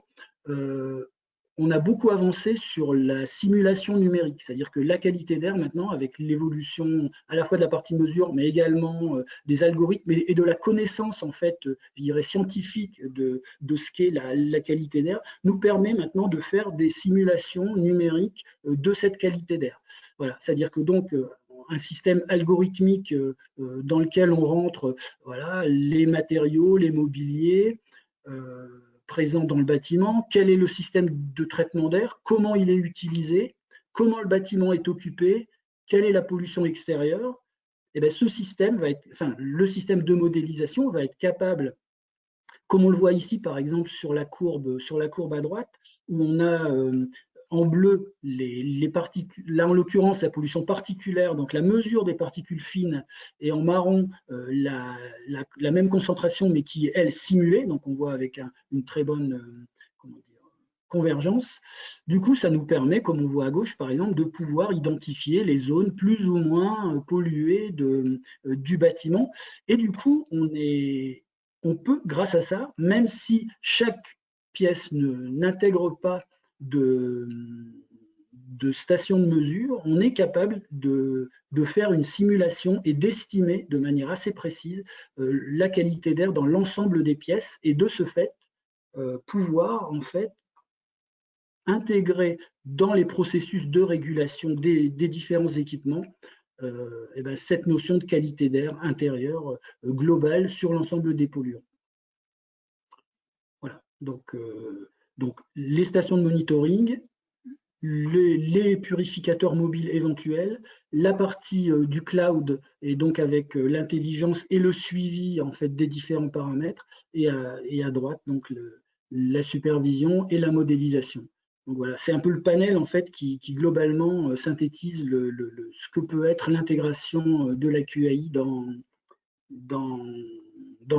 on a beaucoup avancé sur la simulation numérique, c'est-à-dire que la qualité d'air maintenant, avec l'évolution à la fois de la partie mesure, mais également des algorithmes et de la connaissance en fait, je dirais scientifique de ce qu'est la qualité d'air, nous permet maintenant de faire des simulations numériques de cette qualité d'air. Voilà, c'est-à-dire que donc un système algorithmique dans lequel on rentre voilà, les matériaux, les mobiliers, présent dans le bâtiment, quel est le système de traitement d'air, comment il est utilisé, comment le bâtiment est occupé, quelle est la pollution extérieure. Et bien, ce système va être, enfin, le système de modélisation va être capable, comme on le voit ici par exemple sur la courbe à droite, où on a en bleu les particules, là en l'occurrence la pollution particulière, donc la mesure des particules fines, et en marron la même concentration mais qui est elle simulée, donc on voit avec une très bonne convergence. Du coup, ça nous permet, comme on voit à gauche par exemple, de pouvoir identifier les zones plus ou moins polluées du bâtiment, et du coup on peut, grâce à ça, même si chaque pièce n'intègre pas de station de mesure, on est capable de faire une simulation et d'estimer de manière assez précise la qualité d'air dans l'ensemble des pièces, et de ce fait, pouvoir en fait intégrer dans les processus de régulation des différents équipements et ben, cette notion de qualité d'air intérieure globale sur l'ensemble des polluants. Voilà, donc les stations de monitoring, les purificateurs mobiles éventuels, la partie du cloud, et donc avec l'intelligence et le suivi en fait des différents paramètres, et à droite donc la supervision et la modélisation. Donc voilà, c'est un peu le panel en fait qui globalement synthétise ce que peut être l'intégration de la QAI dans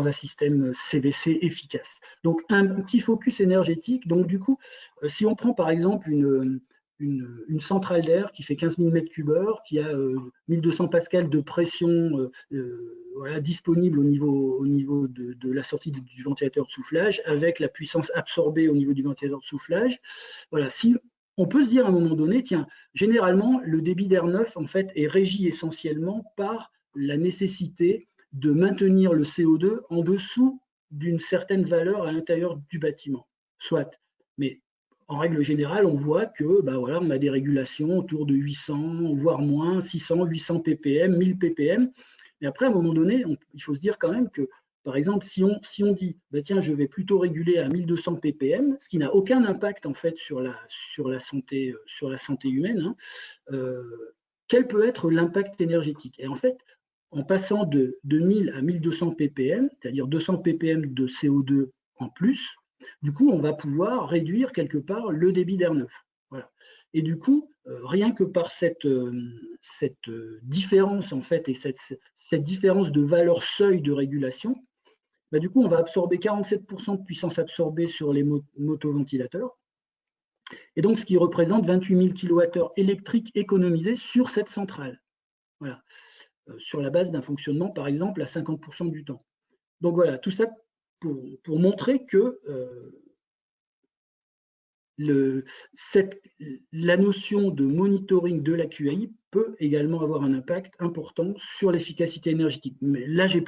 un système CVC efficace. Donc un petit focus énergétique. Donc du coup, si on prend par exemple une centrale d'air qui fait 15 000 m3, qui a 1200 pascals de pression voilà, disponible au niveau de la sortie du ventilateur de soufflage, avec la puissance absorbée au niveau du ventilateur de soufflage. Voilà, si on peut se dire à un moment donné, tiens, généralement, le débit d'air neuf en fait est régi essentiellement par la nécessité de maintenir le CO2 en dessous d'une certaine valeur à l'intérieur du bâtiment, soit. Mais en règle générale, on voit que bah voilà, on a des régulations autour de 800, voire moins, 600, 800 ppm, 1000 ppm. Mais après, à un moment donné, il faut se dire quand même que, par exemple, si on dit, bah tiens, je vais plutôt réguler à 1200 ppm, ce qui n'a aucun impact en fait sur la santé humaine, hein, quel peut être l'impact énergétique? Et en fait, en passant de 1000 à 1200 ppm, c'est-à-dire 200 ppm de CO2 en plus, du coup, on va pouvoir réduire quelque part le débit d'air neuf. Voilà. Et du coup, rien que par cette différence, en fait, et cette différence de valeur seuil de régulation, bah, du coup, on va absorber 47% de puissance absorbée sur les motoventilateurs, et donc ce qui représente 28 000 kWh électriques économisés sur cette centrale. Voilà. Sur la base d'un fonctionnement, par exemple, à 50% du temps. Donc voilà, tout ça pour montrer que la notion de monitoring de la QAI peut également avoir un impact important sur l'efficacité énergétique. Mais là, j'ai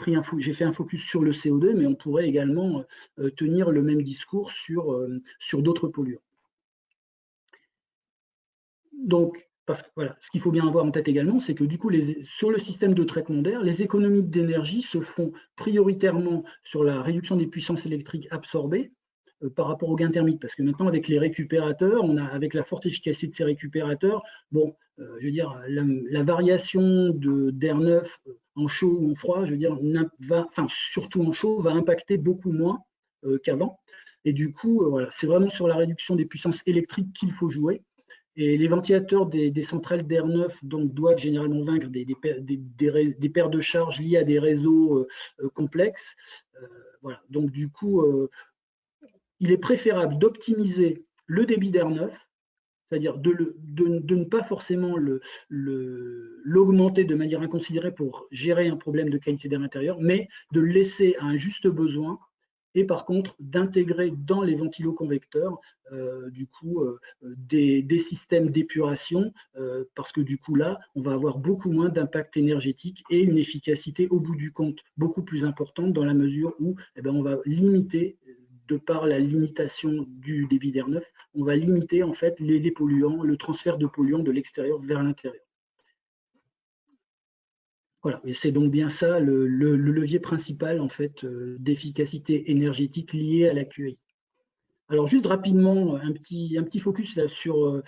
fait un focus sur le CO2, mais on pourrait également tenir le même discours sur d'autres polluants. Donc, parce que voilà, ce qu'il faut bien avoir en tête également, c'est que du coup, sur le système de traitement d'air, les économies d'énergie se font prioritairement sur la réduction des puissances électriques absorbées, par rapport au gain thermique, parce que maintenant avec les récupérateurs, avec la forte efficacité de ces récupérateurs, bon, je veux dire, la variation d'air neuf en chaud ou en froid, je veux dire, enfin surtout en chaud, va impacter beaucoup moins qu'avant. Et du coup, voilà, c'est vraiment sur la réduction des puissances électriques qu'il faut jouer. Et les ventilateurs des centrales d'air neuf donc, doivent généralement vaincre des paires de charges liées à des réseaux complexes. Voilà. Donc du coup, il est préférable d'optimiser le débit d'air neuf, c'est-à-dire de ne pas forcément l'augmenter de manière inconsidérée pour gérer un problème de qualité d'air intérieur, mais de le laisser à un juste besoin, et par contre d'intégrer dans les ventiloconvecteurs du coup des systèmes d'épuration, parce que du coup là on va avoir beaucoup moins d'impact énergétique et une efficacité au bout du compte beaucoup plus importante, dans la mesure où on va limiter, de par la limitation du débit d'air neuf, on va limiter en fait les polluants, le transfert de polluants de l'extérieur vers l'intérieur. Voilà, et c'est donc bien ça le levier principal en fait d'efficacité énergétique lié à la QI. Alors juste rapidement, un petit focus là, sur le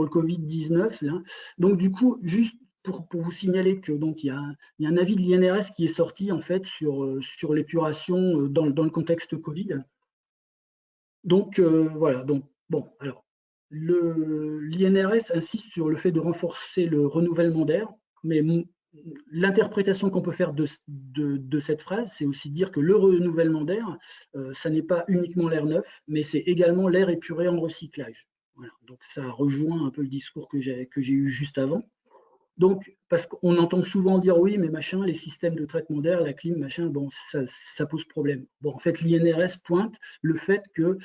Covid-19. Donc du coup, juste pour vous signaler que donc il y a un avis de l'INRS qui est sorti en fait sur l'épuration dans le contexte Covid. Donc voilà, donc bon, alors l'INRS insiste sur le fait de renforcer le renouvellement d'air, mais l'interprétation qu'on peut faire de cette phrase, c'est aussi dire que le renouvellement d'air, ça n'est pas uniquement l'air neuf, mais c'est également l'air épuré en recyclage. Voilà, donc ça rejoint un peu le discours que j'ai eu juste avant. Donc, parce qu'on entend souvent dire oui, mais machin, les systèmes de traitement d'air, la clim, machin, bon, ça pose problème. Bon, en fait, l'INRS pointe le fait que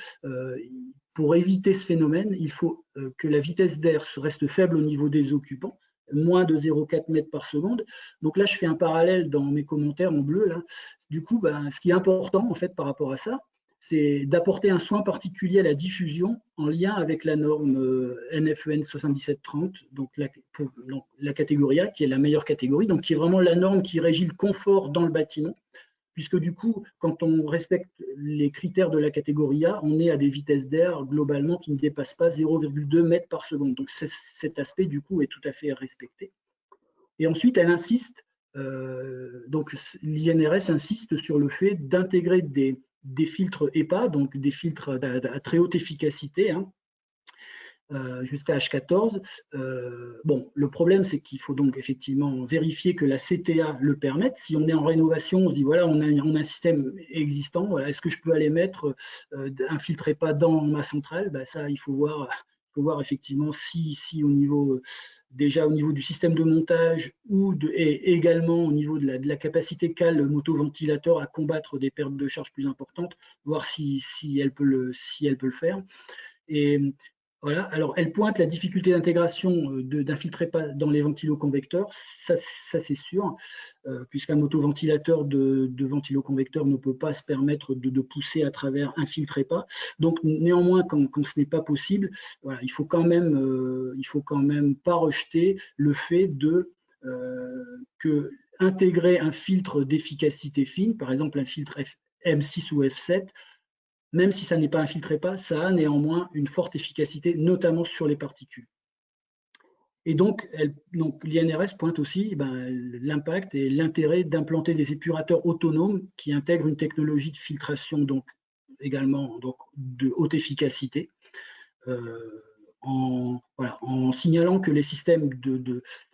pour éviter ce phénomène, il faut que la vitesse d'air reste faible au niveau des occupants, moins de 0,4 mètres par seconde. Donc là, je fais un parallèle dans mes commentaires en bleu. Là. Du coup, ce qui est important en fait par rapport à ça, c'est d'apporter un soin particulier à la diffusion en lien avec la norme NFEN 7730, donc la catégorie A, qui est la meilleure catégorie, donc qui est vraiment la norme qui régit le confort dans le bâtiment, puisque du coup, quand on respecte les critères de la catégorie A, on est à des vitesses d'air globalement qui ne dépassent pas 0,2 mètres par seconde. Donc cet aspect, du coup, est tout à fait respecté. Et ensuite, elle insiste, donc l'INRS insiste sur le fait d'intégrer des filtres EPA, donc des filtres à très haute efficacité, jusqu'à H14. Bon, le problème, c'est qu'il faut donc effectivement vérifier que la CTA le permette. Si on est en rénovation, on se dit, voilà, on a un système existant, voilà, est-ce que je peux aller mettre un filtre EPA dans ma centrale? Ça, il faut voir effectivement si au niveau déjà au niveau du système de montage et également au niveau de la capacité qu'a le motoventilateur à combattre des pertes de charge plus importantes, voir si elle peut le faire. Et voilà, alors elle pointe la difficulté d'intégration d'un filtre EPA dans les ventiloconvecteurs, ça c'est sûr, puisqu'un motoventilateur de ventiloconvecteur ne peut pas se permettre de pousser à travers un filtre EPA. Donc néanmoins, quand ce n'est pas possible, voilà, il faut quand même pas rejeter le fait que intégrer un filtre d'efficacité fine, par exemple un filtre M6 ou F7, même si ça n'est pas un filtre EPA, ça a néanmoins une forte efficacité, notamment sur les particules. Et donc l'INRS pointe aussi l'impact et l'intérêt d'implanter des épurateurs autonomes qui intègrent une technologie de filtration également de haute efficacité, en signalant que les systèmes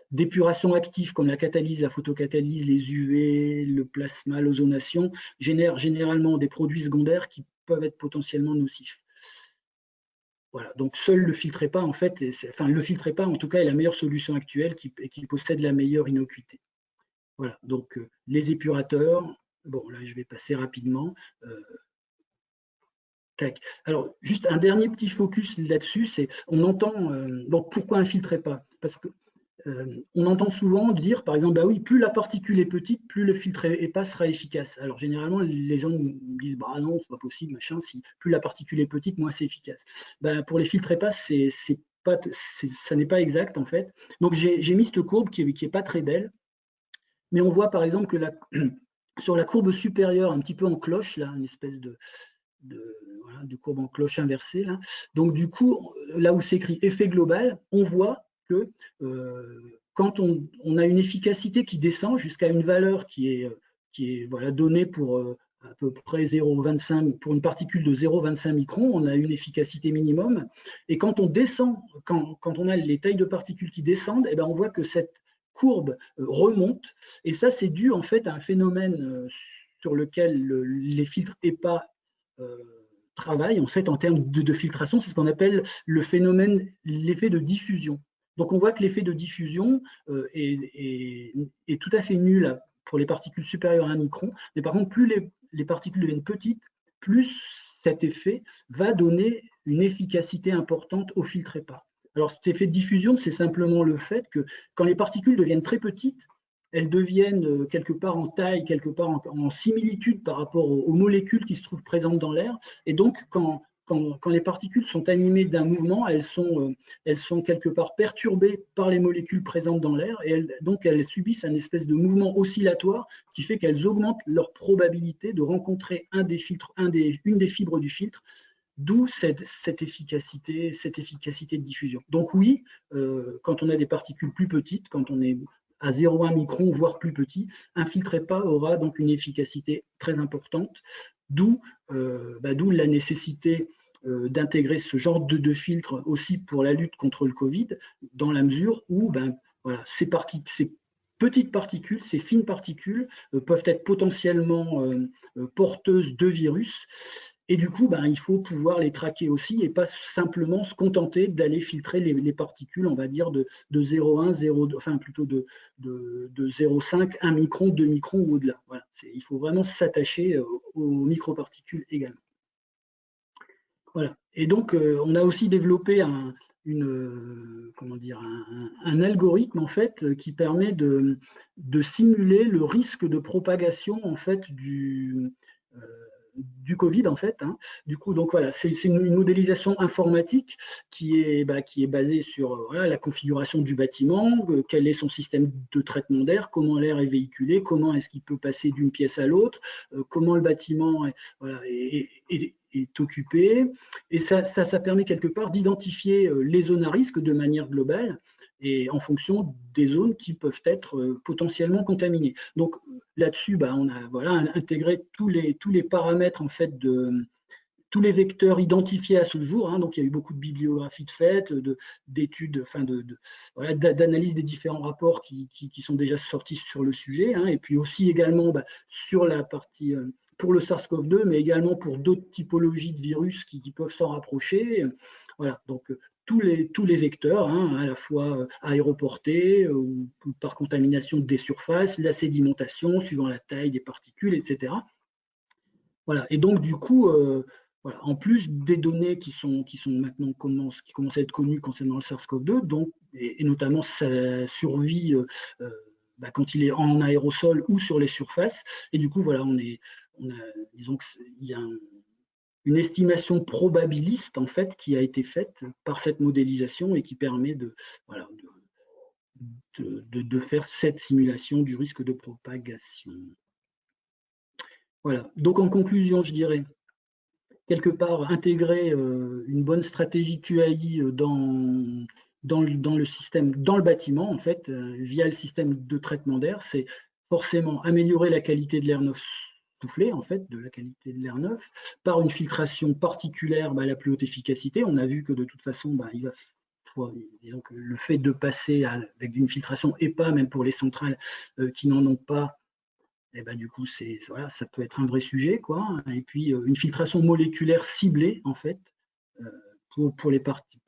d'épuration actifs comme la catalyse, la photocatalyse, les UV, le plasma, l'ozonation génèrent généralement des produits secondaires qui peuvent être potentiellement nocifs. Voilà, donc seul le filtre EPA, en fait, le filtre EPA en tout cas est la meilleure solution actuelle qui possède la meilleure innocuité. Voilà, donc les épurateurs, bon là je vais passer rapidement. Tac. Alors juste un dernier petit focus là-dessus, c'est on entend donc pourquoi un filtre EPA? Parce que on entend souvent dire, par exemple, oui, plus la particule est petite, plus le filtre EPA sera efficace. Alors généralement, les gens disent, non, c'est pas possible, machin, plus la particule est petite, moins c'est efficace. Pour les filtres EPA, ça n'est pas exact en fait. Donc j'ai mis cette courbe qui est pas très belle, mais on voit par exemple que sur la courbe supérieure, un petit peu en cloche, là, une espèce de courbe en cloche inversée. Là. Donc du coup, là où c'est écrit effet global, on voit que quand on a une efficacité qui descend jusqu'à une valeur qui est voilà, donnée pour à peu près 0,25, pour une particule de 0,25 microns, on a une efficacité minimum. Et quand on descend, quand on a les tailles de particules qui descendent, eh bien on voit que cette courbe remonte. Et ça, c'est dû en fait à un phénomène sur lequel les filtres EPA travaillent en fait en termes de filtration. C'est ce qu'on appelle le phénomène, l'effet de diffusion. Donc on voit que l'effet de diffusion est tout à fait nul pour les particules supérieures à 1 micron, mais par contre, plus les particules deviennent petites, plus cet effet va donner une efficacité importante au filtre EPA. Alors cet effet de diffusion, c'est simplement le fait que quand les particules deviennent très petites, elles deviennent quelque part en taille, quelque part en similitude par rapport aux molécules qui se trouvent présentes dans l'air. Et donc, quand les particules sont animées d'un mouvement, elles sont quelque part perturbées par les molécules présentes dans l'air et donc elles subissent un espèce de mouvement oscillatoire qui fait qu'elles augmentent leur probabilité de rencontrer une des fibres du filtre, d'où cette efficacité de diffusion. Donc oui, quand on a des particules plus petites, quand on est à 0,1 micron, voire plus petit, un filtre EPA aura donc une efficacité très importante, d'où la nécessité d'intégrer ce genre de filtre aussi pour la lutte contre le Covid, dans la mesure où voilà, ces petites particules, ces fines particules peuvent être potentiellement porteuses de virus. Et du coup, il faut pouvoir les traquer aussi et pas simplement se contenter d'aller filtrer les particules, on va dire, de 0,1, 0,2, enfin plutôt de 0,5, 1 micron, 2 microns ou au-delà. Voilà, il faut vraiment s'attacher aux microparticules également. Voilà. Et donc, on a aussi développé un algorithme en fait qui permet de simuler le risque de propagation en fait du Covid en fait. Du coup, donc voilà, c'est une modélisation informatique qui est basée sur la configuration du bâtiment, quel est son système de traitement d'air, comment l'air est véhiculé, comment est-ce qu'il peut passer d'une pièce à l'autre, comment le bâtiment est occupé. Et ça permet quelque part d'identifier les zones à risque de manière globale et en fonction des zones qui peuvent être potentiellement contaminées. Donc là-dessus, on a intégré tous les paramètres en fait tous les vecteurs identifiés à ce jour. Donc il y a eu beaucoup de bibliographies de fait, d'études, d'analyse des différents rapports qui sont déjà sortis sur le sujet, et puis aussi également sur la partie pour le SARS-CoV-2, mais également pour d'autres typologies de virus qui peuvent s'en rapprocher. Voilà, donc tous les vecteurs, à la fois aéroportés ou par contamination des surfaces, la sédimentation suivant la taille des particules, etc. Voilà, et donc du coup, voilà, en plus des données qui maintenant commencent à être connues concernant le SARS-CoV-2, donc et notamment sa survie quand il est en aérosol ou sur les surfaces, et du coup voilà, disons qu'il y a une estimation probabiliste en fait qui a été faite par cette modélisation et qui permet de faire cette simulation du risque de propagation. Voilà, donc en conclusion, je dirais, quelque part, intégrer une bonne stratégie QAI dans le système, dans le bâtiment, en fait, via le système de traitement d'air, c'est forcément améliorer la qualité de l'air neuf soufflé, en fait, de la qualité de l'air neuf, par une filtration particulière à la plus haute efficacité. On a vu que de toute façon, disons que le fait de passer avec une filtration EPA, même pour les centrales qui n'en ont pas, du coup, ça peut être un vrai sujet, quoi. Et puis une filtration moléculaire ciblée, en fait,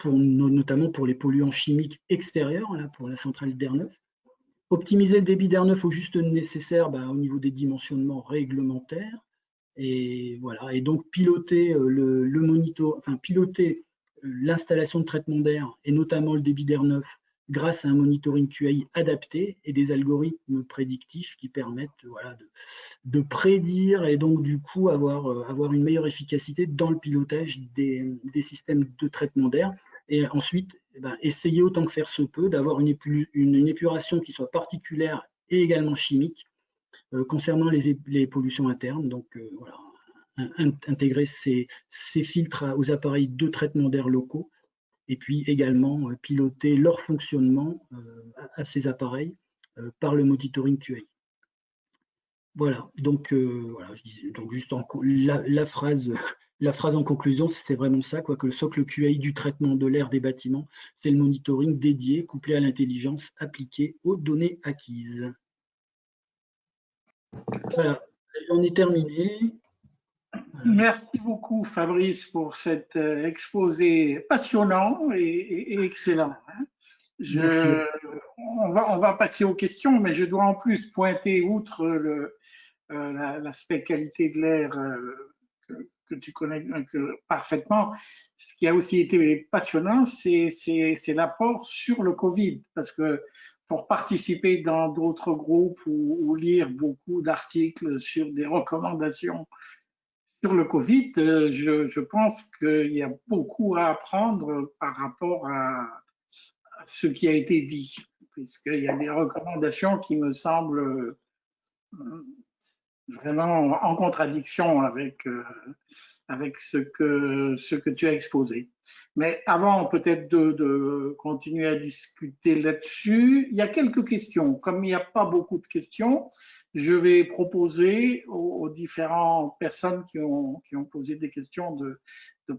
notamment pour les polluants chimiques extérieurs, pour la centrale d'air neuf. Optimiser le débit d'air neuf au juste nécessaire au niveau des dimensionnements réglementaires. Et voilà. Et donc piloter piloter l'installation de traitement d'air et notamment le débit d'air neuf grâce à un monitoring QAI adapté et des algorithmes prédictifs qui permettent de prédire et donc du coup avoir une meilleure efficacité dans le pilotage des systèmes de traitement d'air. Et ensuite, essayer autant que faire se peut d'avoir une épuration qui soit particulière et également chimique concernant les pollutions internes. Donc voilà, intégrer ces filtres aux appareils de traitement d'air locaux, et puis également piloter leur fonctionnement à ces appareils par le monitoring QA. Voilà, donc voilà, donc juste la phrase en conclusion, c'est vraiment ça, quoi, que le socle QA du traitement de l'air des bâtiments, c'est le monitoring dédié couplé à l'intelligence appliquée aux données acquises. Voilà, j'en ai terminé. Merci beaucoup Fabrice pour cet exposé passionnant et excellent. On va passer aux questions, mais je dois en plus pointer, outre l'aspect qualité de l'air que tu connais parfaitement, ce qui a aussi été passionnant, c'est l'apport sur le Covid, parce que pour participer dans d'autres groupes ou lire beaucoup d'articles sur des recommandations sur le Covid, je pense qu'il y a beaucoup à apprendre par rapport à ce qui a été dit, puisqu'il y a des recommandations qui me semblent vraiment en contradiction avec ce que tu as exposé. Mais avant peut-être de continuer à discuter là-dessus, il y a quelques questions. Comme il n'y a pas beaucoup de questions, je vais proposer aux différentes personnes qui ont posé des questions de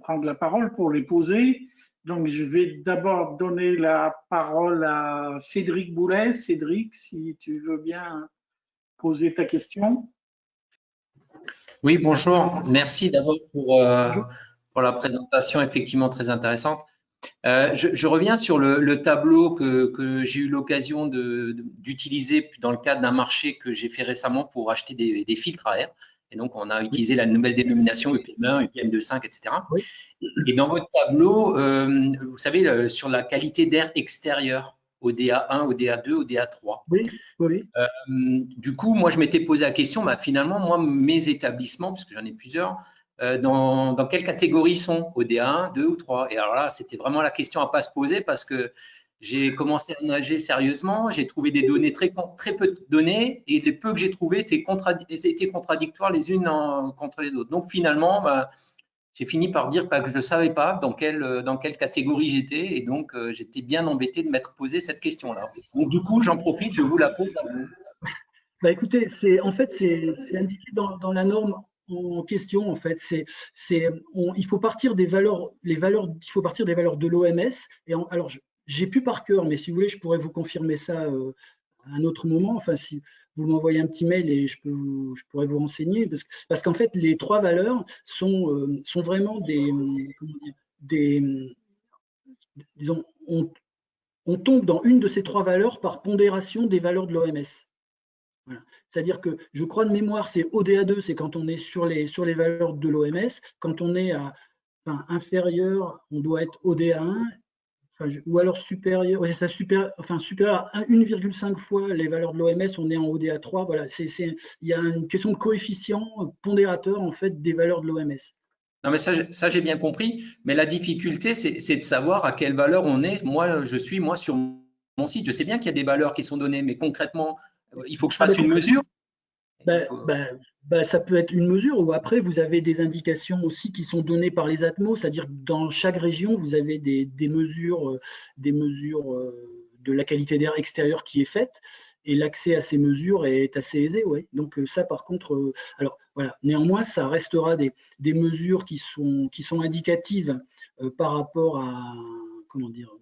prendre la parole pour les poser. Donc, je vais d'abord donner la parole à Cédric Boulet. Cédric, si tu veux bien poser ta question. Oui, bonjour. Merci d'abord pour la présentation effectivement très intéressante. Je reviens sur le tableau que j'ai eu l'occasion d'utiliser dans le cadre d'un marché que j'ai fait récemment pour acheter des filtres à air. Et donc, on a utilisé la nouvelle dénomination EPM1, EPM2.5, etc. Oui. Et dans votre tableau, vous savez, sur la qualité d'air extérieur, ODA1, ODA2, ODA3. Oui, oui. Du coup, moi, je m'étais posé la question, bah, finalement, moi, mes établissements, parce que j'en ai plusieurs, dans quelle catégorie ils sont, ODA1, 2 ou 3? Et alors là, c'était vraiment la question à pas se poser parce que j'ai commencé à nager sérieusement, j'ai trouvé des données très peu de données et les peu que j'ai trouvées étaient contradictoires les unes contre les autres. Donc finalement, bah, j'ai fini par dire que je ne savais pas dans quelle catégorie j'étais et donc j'étais bien embêté de m'être posé cette question-là. Donc du coup, j'en profite, je vous la pose à vous. Bah écoutez, en fait, c'est indiqué dans la norme en question. En fait, il faut partir des valeurs, il faut partir des valeurs de l'OMS. Alors, j'ai plus par cœur, mais si vous voulez, je pourrais vous confirmer ça à un autre moment. Enfin, si vous m'envoyez un petit mail et je pourrais vous renseigner, parce qu'en fait, les trois valeurs sont vraiment disons, on tombe dans une de ces trois valeurs par pondération des valeurs de l'OMS. Voilà. C'est-à-dire que je crois de mémoire, c'est ODA2, c'est quand on est sur les valeurs de l'OMS. Quand on est inférieur, on doit être ODA1, ou alors supérieur, supérieur à 1,5 fois les valeurs de l'OMS, on est en ODA3. Voilà, il y a une question de coefficient pondérateur en fait des valeurs de l'OMS. Non, mais ça j'ai bien compris. Mais la difficulté, c'est de savoir à quelle valeur on est. Moi, sur mon site. Je sais bien qu'il y a des valeurs qui sont données, mais concrètement, il faut que je fasse une mesure. Ça peut être une mesure, ou après vous avez des indications aussi qui sont données par les Atmos, c'est-à-dire que dans chaque région vous avez des mesures de la qualité d'air extérieur qui est faite, et l'accès à ces mesures est assez aisé. Ouais. Donc ça par contre, alors voilà, néanmoins ça restera des mesures qui sont indicatives par rapport à, comment dire,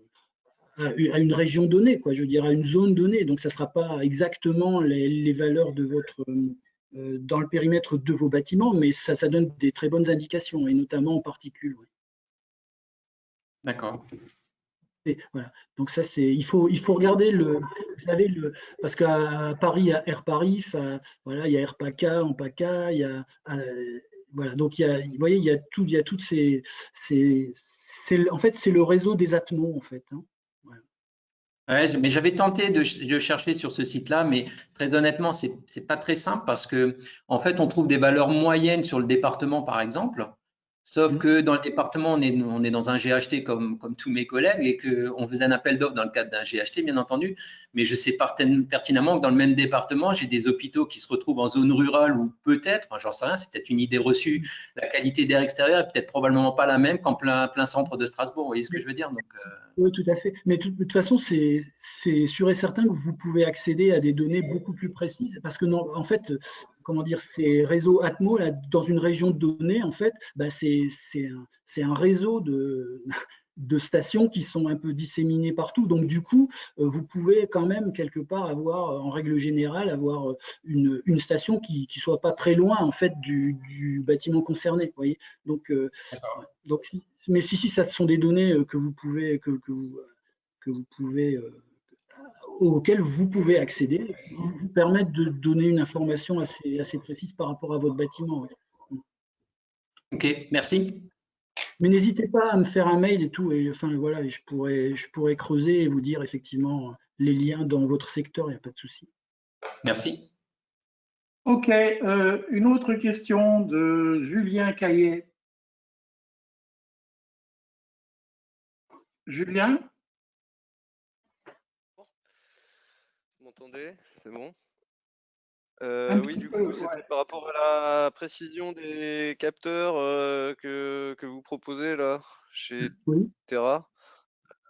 à une région donnée, quoi, je veux dire à une zone donnée. Donc ça ne sera pas exactement les valeurs de votre dans le périmètre de vos bâtiments, mais ça donne des très bonnes indications, et notamment en particules. Ouais. D'accord. Voilà. Donc ça, il faut regarder parce qu'à Paris, il y a Air Paris, voilà, il y a Air PACA, en PACA, il y a voilà, donc vous voyez, il y a toutes ces en fait, c'est le réseau des Atmos, en fait. Hein. Voilà. Ouais, mais j'avais tenté de chercher sur ce site-là, mais très honnêtement, c'est pas très simple parce que en fait, on trouve des valeurs moyennes sur le département, par exemple, Sauf que dans le département, on est dans un GHT comme tous mes collègues et qu'on faisait un appel d'offres dans le cadre d'un GHT, bien entendu. Mais je sais pertinemment que dans le même département, j'ai des hôpitaux qui se retrouvent en zone rurale ou peut-être, j'en sais rien, c'est peut-être une idée reçue, la qualité d'air extérieur est peut-être probablement pas la même qu'en plein centre de Strasbourg. Vous voyez ce que je veux dire? Donc, Oui, tout à fait. Mais de toute façon, c'est sûr et certain que vous pouvez accéder à des données beaucoup plus précises parce que non, en fait, comment dire, ces réseaux Atmo là, dans une région donnée, en fait, bah, c'est un réseau de stations qui sont un peu disséminées partout. Donc du coup, vous pouvez quand même quelque part avoir, en règle générale, avoir une station qui soit pas très loin en fait du bâtiment concerné. Vous voyez. Donc mais si, ça sont des données que vous pouvez, auxquelles vous pouvez accéder, qui vous permettent de donner une information assez précise par rapport à votre bâtiment. Oui. Ok, merci. Mais n'hésitez pas à me faire un mail et tout, et enfin voilà, et je pourrais creuser et vous dire effectivement les liens dans votre secteur, il n'y a pas de souci. Merci. Ok, une autre question de Julien Caillet. Julien? Vous m'entendez? C'est bon? Oui, du coup, c'était Ouais. par rapport à la précision des capteurs que vous proposez là chez Oui, Terra.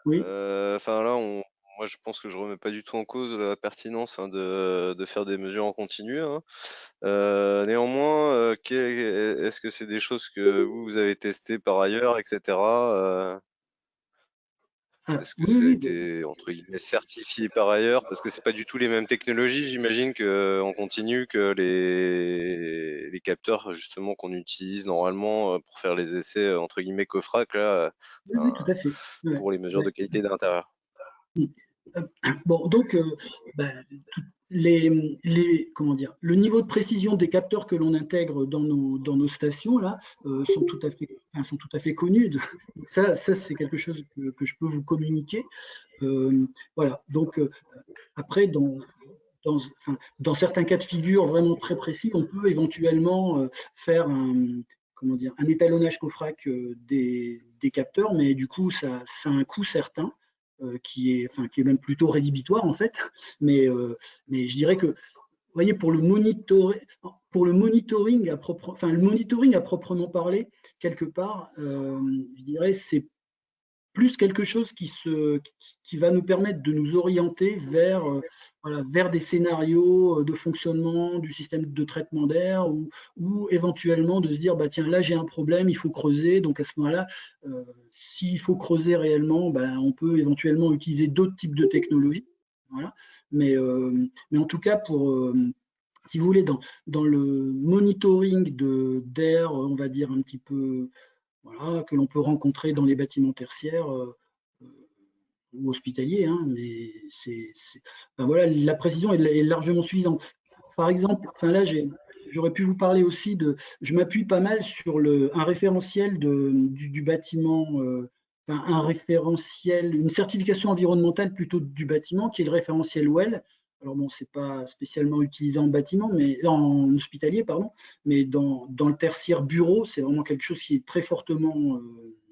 oui. Enfin là, moi je pense que je remets pas du tout en cause la pertinence de faire des mesures en continu, hein. Néanmoins, est-ce que c'est des choses que vous avez testées par ailleurs, etc. Est-ce que Oui, ça a oui, été, entre guillemets, certifié par ailleurs? Parce que c'est pas du tout les mêmes technologies, j'imagine, en continu que les capteurs, justement, qu'on utilise normalement pour faire les essais, entre guillemets, COFRAC, là, oui, oui, tout à fait. Ouais, pour les mesures ouais. de qualité d'intérieur. Bon, donc, comment dire, le niveau de précision des capteurs que l'on intègre dans nos stations là sont tout à fait connus. Donc ça c'est quelque chose que je peux vous communiquer. Voilà. Donc après, dans certains cas de figure vraiment très précis, on peut éventuellement faire comment dire, un étalonnage COFRAC des capteurs, mais du coup, ça a un coût certain. Qui est même plutôt rédhibitoire en fait, mais je dirais que, vous voyez, pour le monitoring le monitoring à proprement parler, quelque part, je dirais, c'est plus quelque chose qui va nous permettre de nous orienter vers des scénarios de fonctionnement du système de traitement d'air ou éventuellement de se dire, bah, tiens, là j'ai un problème, il faut creuser. Donc à ce moment-là, s'il faut creuser réellement, bah, on peut éventuellement utiliser d'autres types de technologies. Voilà. Mais en tout cas, si vous voulez, dans le monitoring d'air, on va dire un petit peu, voilà, que l'on peut rencontrer dans les bâtiments tertiaires ou hospitaliers, hein, mais voilà, la précision est largement suffisante. Par exemple, enfin là, j'aurais pu vous parler aussi je m'appuie pas mal sur un référentiel du bâtiment, un référentiel, une certification environnementale plutôt du bâtiment, qui est le référentiel WELL. Alors bon, c'est pas spécialement utilisé en bâtiment, mais en hospitalier, pardon, mais dans le tertiaire bureau, c'est vraiment quelque chose qui est très fortement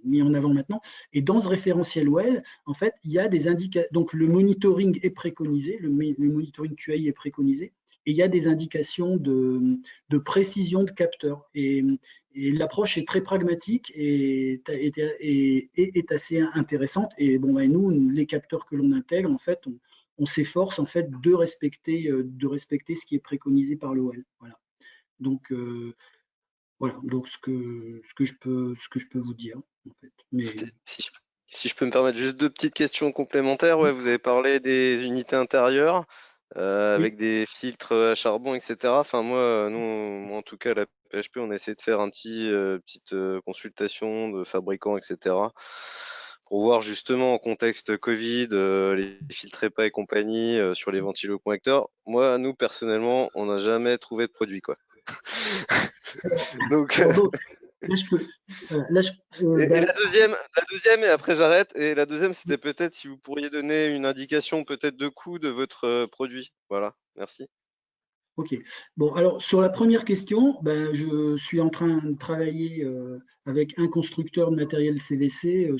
mis en avant maintenant. Et dans ce référentiel WELL, en fait, il y a des indications. Donc le monitoring est préconisé, le monitoring QAI est préconisé, et il y a des indications de précision de capteurs. Et l'approche est très pragmatique et est assez intéressante. Et bon, ben, nous, les capteurs que l'on intègre, en fait, on s'efforce en fait de respecter ce qui est préconisé par l'OL. Voilà. Donc voilà, donc ce que je peux vous dire en fait. Mais Si je peux me permettre juste deux petites questions complémentaires. Ouais, vous avez parlé des unités intérieures avec des filtres à charbon, etc. Enfin moi, moi en tout cas, à la PHP, on a essayé de faire petite consultation de fabricants, etc. pour voir justement en contexte Covid, les filtres EPA et compagnie sur les ventilos-convecteurs. Moi, nous personnellement, on n'a jamais trouvé de produit, quoi. Donc, là, je peux. et la deuxième, et après j'arrête. Et la deuxième, c'était peut-être si vous pourriez donner une indication peut-être de coût de votre produit. Voilà, merci. Ok. Bon, alors sur la première question, ben, je suis en train de travailler avec un constructeur de matériel CVC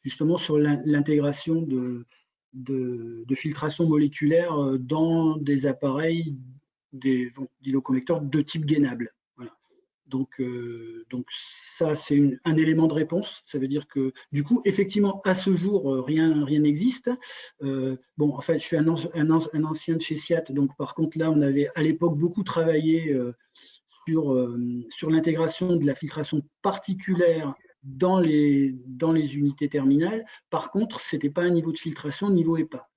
justement sur l'intégration de filtration moléculaire dans des appareils, des ventiloconvecteurs de type gainable. Voilà. Donc ça, c'est un élément de réponse. Ça veut dire que, du coup, effectivement, à ce jour, rien n'existe. Bon, en fait, je suis un ancien de chez SIAT, donc par contre, là, on avait à l'époque beaucoup travaillé sur l'intégration de la filtration particulière dans les unités terminales. Par contre, ce n'était pas un niveau de filtration niveau EPA.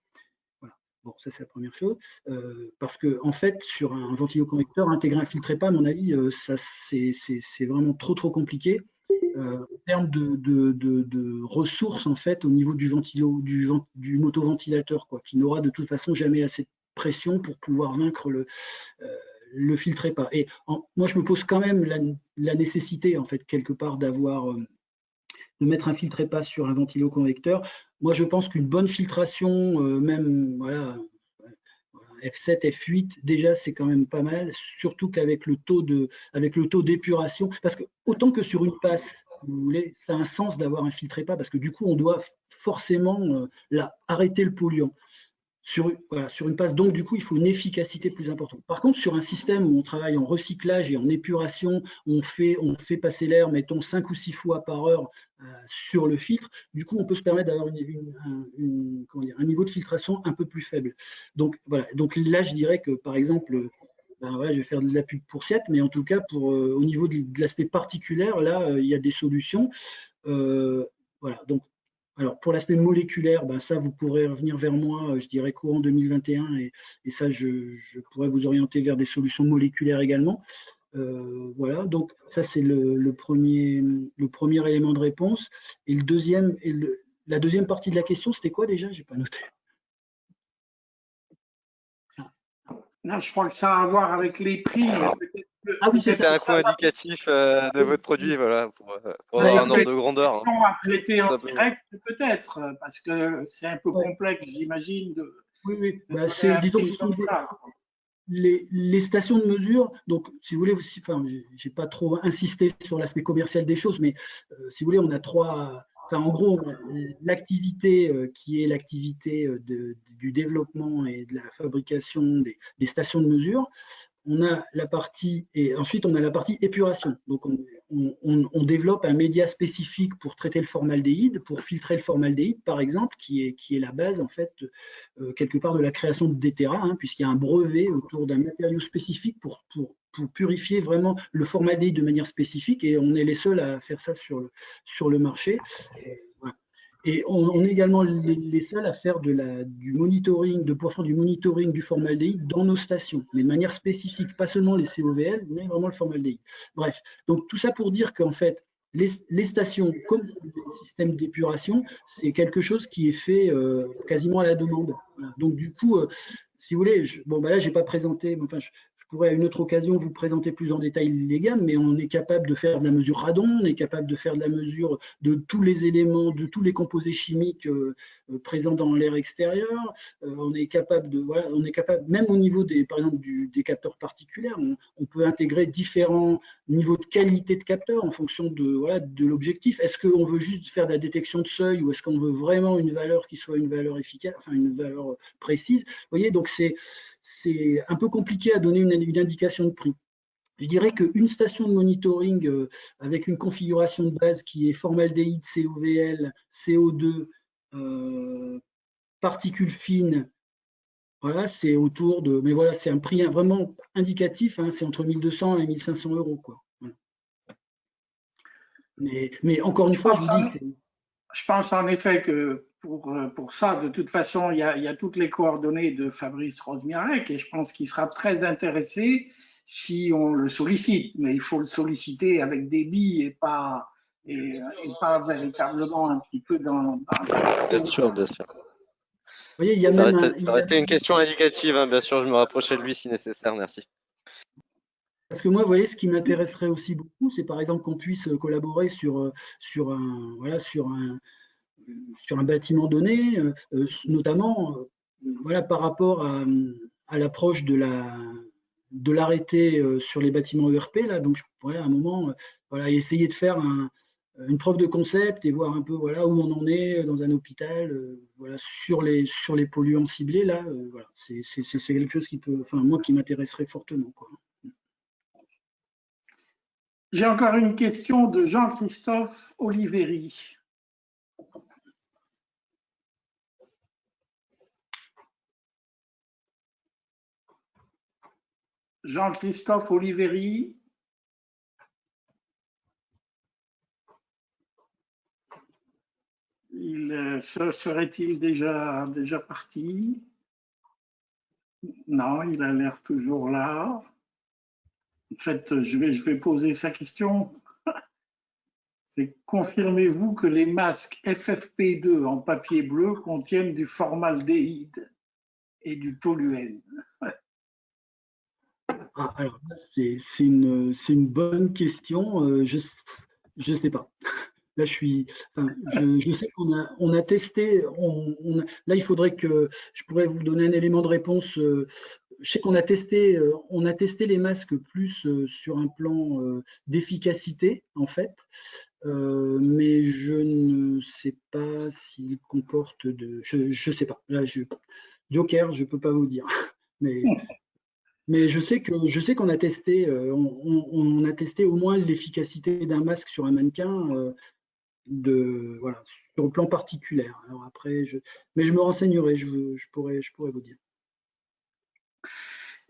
Voilà. Bon, ça c'est la première chose, parce que en fait, sur un ventiloconvecteur, intégrer un filtre EPA, à mon avis, ça c'est vraiment trop compliqué en termes de ressources en fait au niveau du motoventilateur, quoi, qui n'aura de toute façon jamais assez de pression pour pouvoir vaincre le filtre EPA. Et moi, je me pose quand même la nécessité en fait quelque part de mettre un filtre EPA sur un ventiloconvecteur. Moi, je pense qu'une bonne filtration, même voilà, F7, F8, déjà, c'est quand même pas mal, surtout qu'avec le taux d'épuration, parce que autant que sur une passe, vous voulez, ça a un sens d'avoir un filtre EPA, parce que du coup, on doit forcément arrêter le polluant. Sur une passe, donc du coup, il faut une efficacité plus importante. Par contre, sur un système où on travaille en recyclage et en épuration, on fait passer l'air, mettons, 5 ou 6 fois par heure sur le filtre, du coup, on peut se permettre d'avoir un niveau de filtration un peu plus faible. Donc, voilà. Donc là, je dirais que, par exemple, ben voilà, je vais faire de la pub pour SIAT, mais en tout cas, au niveau de l'aspect particulier, là, il y a des solutions. Voilà. Donc, alors, pour l'aspect moléculaire, ben ça, vous pourrez revenir vers moi, je dirais courant 2021, et ça, je pourrais vous orienter vers des solutions moléculaires également. Voilà, donc ça, c'est le premier élément de réponse. Et la deuxième partie de la question, c'était quoi déjà? J'ai pas noté. Non, je crois que ça a à voir avec les prix. Ah oui, c'est C'était un coût indicatif de votre produit, voilà, pour avoir un ordre de grandeur. À traiter en direct, peut-être, parce que c'est un peu complexe, j'imagine. Oui. Bah, disons que les stations de mesure, donc si vous voulez, enfin, j'ai pas trop insisté sur l'aspect commercial des choses, mais si vous voulez, on a trois. Enfin, en gros, l'activité qui est l'activité du développement et de la fabrication des stations de mesure. On a la partie, et ensuite on a la partie épuration. Donc on développe un média spécifique pour traiter le formaldéhyde, pour filtrer le formaldéhyde par exemple, qui est la base en fait quelque part de la création de Déterra, hein, puisqu'il y a un brevet autour d'un matériau spécifique pour purifier vraiment le formaldéhyde de manière spécifique, et on est les seuls à faire ça sur le marché. Voilà. Et on est également les seuls à faire du monitoring, de pouvoir faire du monitoring du formaldéhyde dans nos stations, mais de manière spécifique, pas seulement les COVL, mais vraiment le formaldéhyde. Bref, donc tout ça pour dire qu'en fait, les stations, comme les systèmes d'épuration, c'est quelque chose qui est fait quasiment à la demande. Voilà. Donc du coup, si vous voulez, là, je n'ai pas présenté, enfin, je pourrais à une autre occasion vous présenter plus en détail les gammes, mais on est capable de faire de la mesure radon, on est capable de faire de la mesure de tous les éléments, de tous les composés chimiques présents dans l'air extérieur. On est capable même au niveau par exemple des capteurs particuliers, on peut intégrer différents niveaux de qualité de capteurs en fonction de l'objectif. Est-ce qu'on veut juste faire de la détection de seuil, ou est-ce qu'on veut vraiment une valeur qui soit une valeur efficace, enfin une valeur précise? Vous voyez, donc c'est un peu compliqué à donner une indication de prix. Je dirais qu'une station de monitoring avec une configuration de base qui est formaldéhyde, COVL, CO2, particules fines, voilà, c'est autour de, mais voilà, c'est un prix vraiment indicatif, hein, c'est entre 1200 et 1500 euros, quoi. Voilà. Mais encore une fois, je vous dis, je pense en effet que pour ça, de toute façon, il y a toutes les coordonnées de Fabrice Rosmirec, et je pense qu'il sera très intéressé si on le sollicite. Mais il faut le solliciter avec des billes et pas véritablement un petit peu dans Bien sûr, bien sûr. Vous voyez, ça restait une question indicative, hein, bien sûr, je me rapprochais de lui si nécessaire, merci. Parce que moi, vous voyez, ce qui m'intéresserait aussi beaucoup, c'est par exemple qu'on puisse collaborer sur un bâtiment donné, notamment voilà, par rapport à à l'approche de l'arrêté sur les bâtiments ERP, là, donc je pourrais à un moment voilà, essayer de faire une preuve de concept et voir un peu voilà, où on en est dans un hôpital, voilà, sur les polluants ciblés, là, voilà, c'est quelque chose qui peut, enfin, moi, qui m'intéresserait fortement, quoi. J'ai encore une question de Jean-Christophe Oliveri. Jean-Christophe Oliveri. Serait-il déjà parti? Non, il a l'air toujours là. En fait, je vais poser sa question. C'est confirmez-vous que les masques FFP2 en papier bleu contiennent du formaldéhyde et du toluène? Ah, alors, c'est une bonne question. Je ne sais pas. Là, je sais qu'on a testé. Là, il faudrait que je pourrais vous donner un élément de réponse. Je sais qu'on a testé les masques plus sur un plan d'efficacité, en fait. Mais je ne sais pas s'il comporte de. Je ne sais pas. Là, Joker, je ne peux pas vous dire. Mais je sais qu'on a testé, on a testé au moins l'efficacité d'un masque sur un mannequin voilà, sur le plan particulier. Alors après, mais je me renseignerai, je pourrais vous dire.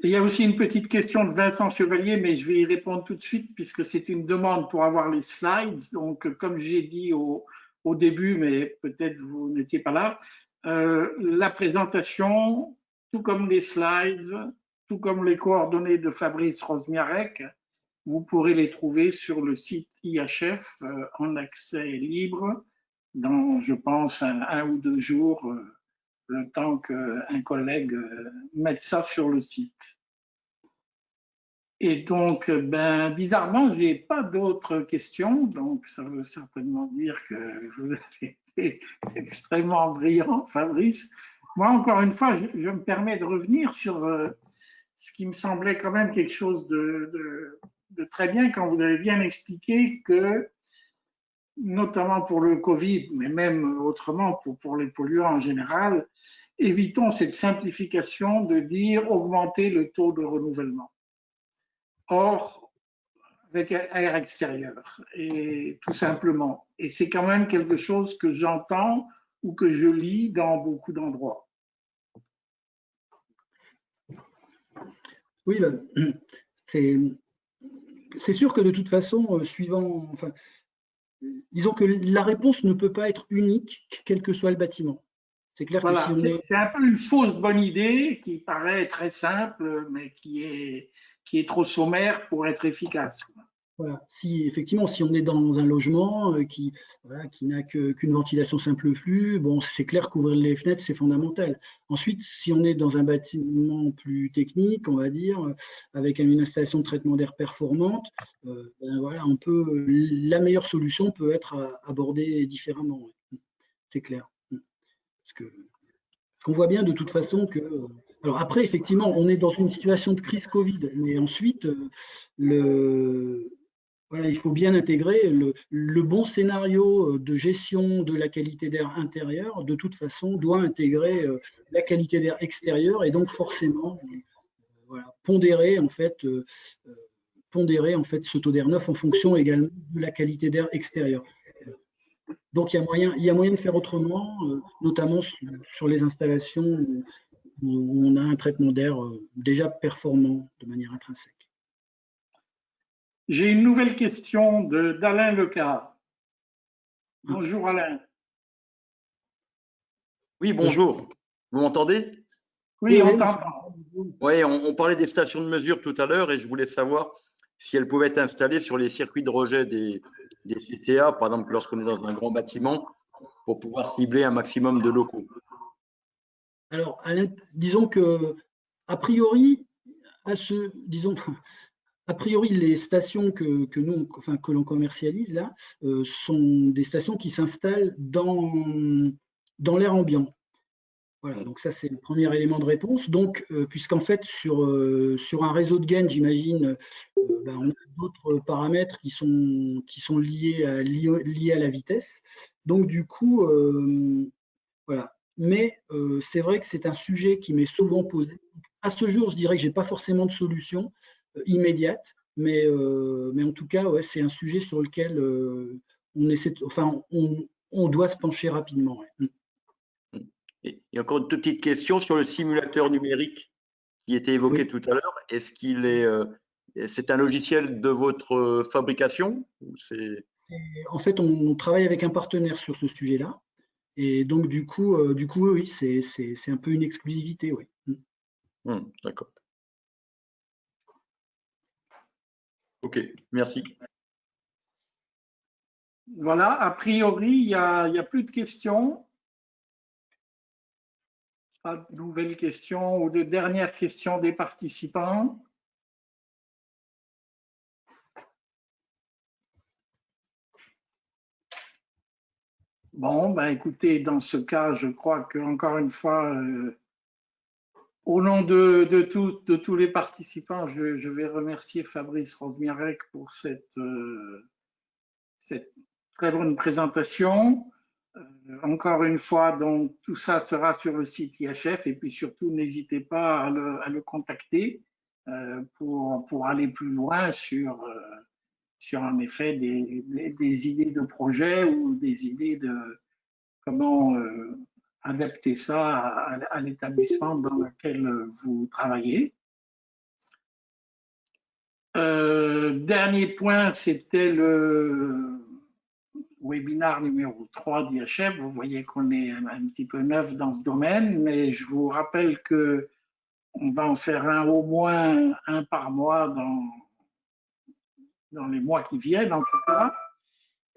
Il y a aussi une petite question de Vincent Chevalier, mais je vais y répondre tout de suite puisque c'est une demande pour avoir les slides. Donc, comme j'ai dit au début, mais peut-être vous n'étiez pas là, la présentation, tout comme les slides, tout comme les coordonnées de Fabrice Rosmiarek, vous pourrez les trouver sur le site IHF en accès libre dans, je pense, un ou 2 jours, le temps qu'un collègue mette ça sur le site. Et donc, bizarrement, je n'ai pas d'autres questions, donc ça veut certainement dire que vous avez été extrêmement brillant, Fabrice. Moi, encore une fois, je me permets de revenir sur ce qui me semblait quand même quelque chose de très bien quand vous avez bien expliqué que, notamment pour le Covid, mais même autrement pour les polluants en général, évitons cette simplification de dire augmenter le taux de renouvellement. Or, avec air extérieur, et tout simplement. Et c'est quand même quelque chose que j'entends ou que je lis dans beaucoup d'endroits. Oui, c'est sûr que de toute façon, enfin, disons que la réponse ne peut pas être unique, quel que soit le bâtiment. C'est clair voilà, que si on c'est un peu une fausse bonne idée qui paraît très simple, mais qui est trop sommaire pour être efficace. Voilà. Effectivement, si on est dans un logement qui n'a qu'une ventilation simple flux, bon, c'est clair qu'ouvrir les fenêtres, c'est fondamental. Ensuite, si on est dans un bâtiment plus technique, on va dire, avec une installation de traitement d'air performante, voilà, la meilleure solution peut être abordée différemment. C'est clair. Parce qu'on voit bien de toute façon que. Alors après, effectivement, on est dans une situation de crise Covid, mais ensuite, voilà, il faut bien intégrer le bon scénario de gestion de la qualité d'air intérieur, de toute façon, doit intégrer la qualité d'air extérieur et donc forcément voilà, pondérer en fait ce taux d'air neuf en fonction également de la qualité d'air extérieur. Donc il y a moyen de faire autrement, notamment sur les installations où on a un traitement d'air déjà performant de manière intrinsèque. J'ai une nouvelle question d'Alain Lecar. Bonjour Alain. Oui, bonjour. Vous m'entendez? Oui, on t'entend. Oui, on parlait des stations de mesure tout à l'heure et je voulais savoir si elles pouvaient être installées sur les circuits de rejet des CTA, par exemple lorsqu'on est dans un grand bâtiment, pour pouvoir cibler un maximum de locaux. Alors, Alain, disons que, a priori, les stations que l'on commercialise là, sont des stations qui s'installent dans l'air ambiant. Voilà, donc ça c'est le premier élément de réponse. Donc, puisqu'en fait sur un réseau de gaines, j'imagine, on a d'autres paramètres qui sont liés à la vitesse. Donc du coup, voilà. Mais c'est vrai que c'est un sujet qui m'est souvent posé. À ce jour, je dirais que j'ai pas forcément de solution immédiate, mais en tout cas, ouais, c'est un sujet sur lequel on doit se pencher rapidement. Ouais. Et encore une toute petite question sur le simulateur numérique qui était évoqué Oui. tout à l'heure. Est-ce qu'il est, c'est un logiciel de votre fabrication ou En fait, on travaille avec un partenaire sur ce sujet-là. Et donc, du coup, oui, c'est un peu une exclusivité. Oui. D'accord. OK, merci. Voilà, a priori, il n'y a plus de questions. Pas de nouvelles questions ou de dernières questions des participants. Bon, ben écoutez, dans ce cas, je crois qu'encore une fois, au nom de tous les participants, je vais remercier Fabrice Rozmiarek pour cette très bonne présentation. Encore une fois, donc, tout ça sera sur le site IHF et puis surtout, n'hésitez pas à le contacter pour aller plus loin sur en effet des idées de projet ou des idées de comment adapter ça à l'établissement dans lequel vous travaillez. Dernier point, c'était le webinaire numéro 3 d'IHF. Vous voyez qu'on est un petit peu neuf dans ce domaine, mais je vous rappelle qu'on va en faire au moins un par mois dans les mois qui viennent en tout cas.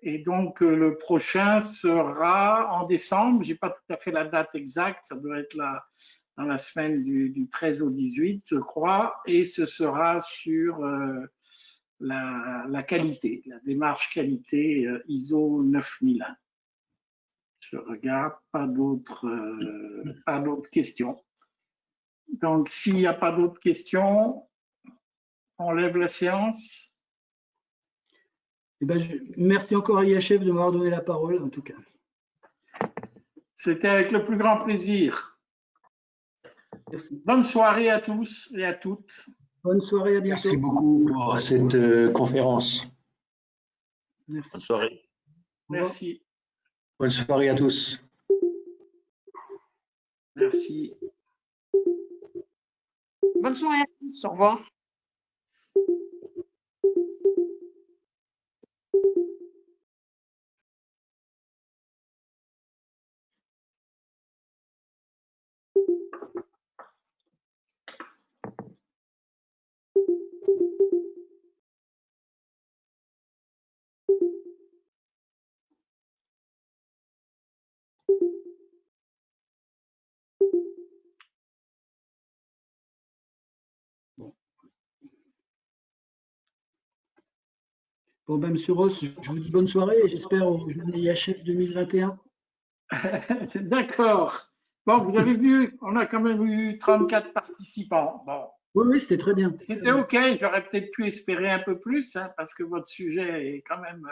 Et donc le prochain sera en décembre. Je n'ai pas tout à fait la date exacte, ça doit être dans la semaine du 13 au 18, je crois, et ce sera sur la qualité, la démarche qualité ISO 9001. Je regarde, pas d'autres questions. Donc, s'il n'y a pas d'autres questions, on lève la séance. Eh ben, merci encore à IHF de m'avoir donné la parole, en tout cas. C'était avec le plus grand plaisir. Merci. Bonne soirée à tous et à toutes. Bonne soirée, à bientôt. Merci beaucoup pour cette conférence. Merci. Bonne soirée. Merci. Bonne soirée à tous. Merci. Bonne soirée à tous. Au revoir. Bon, ben, Monsieur Ross, je vous dis bonne soirée et j'espère aux journées IHF 2021. D'accord. Bon, vous avez vu, on a quand même eu 34 participants. Bon. Oui, c'était très bien. C'était OK. J'aurais peut-être pu espérer un peu plus, hein, parce que votre sujet est quand même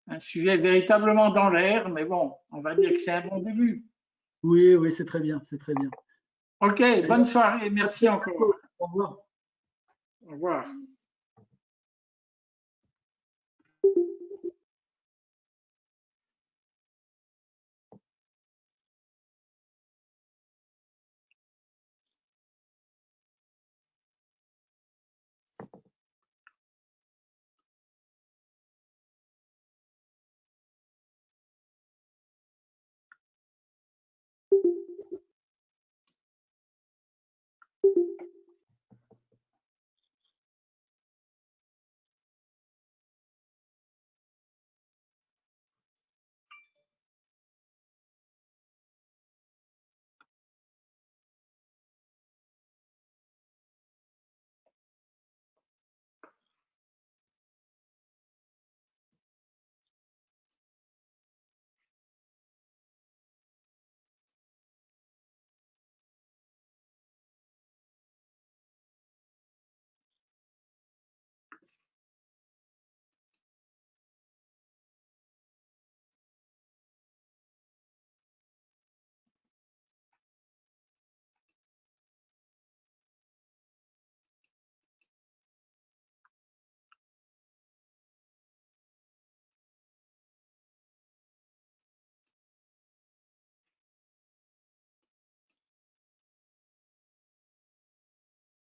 un sujet véritablement dans l'air. Mais bon, on va dire que c'est un bon début. Oui, c'est très bien, c'est très bien. OK, bonne soirée. Merci encore. Au revoir. Au revoir.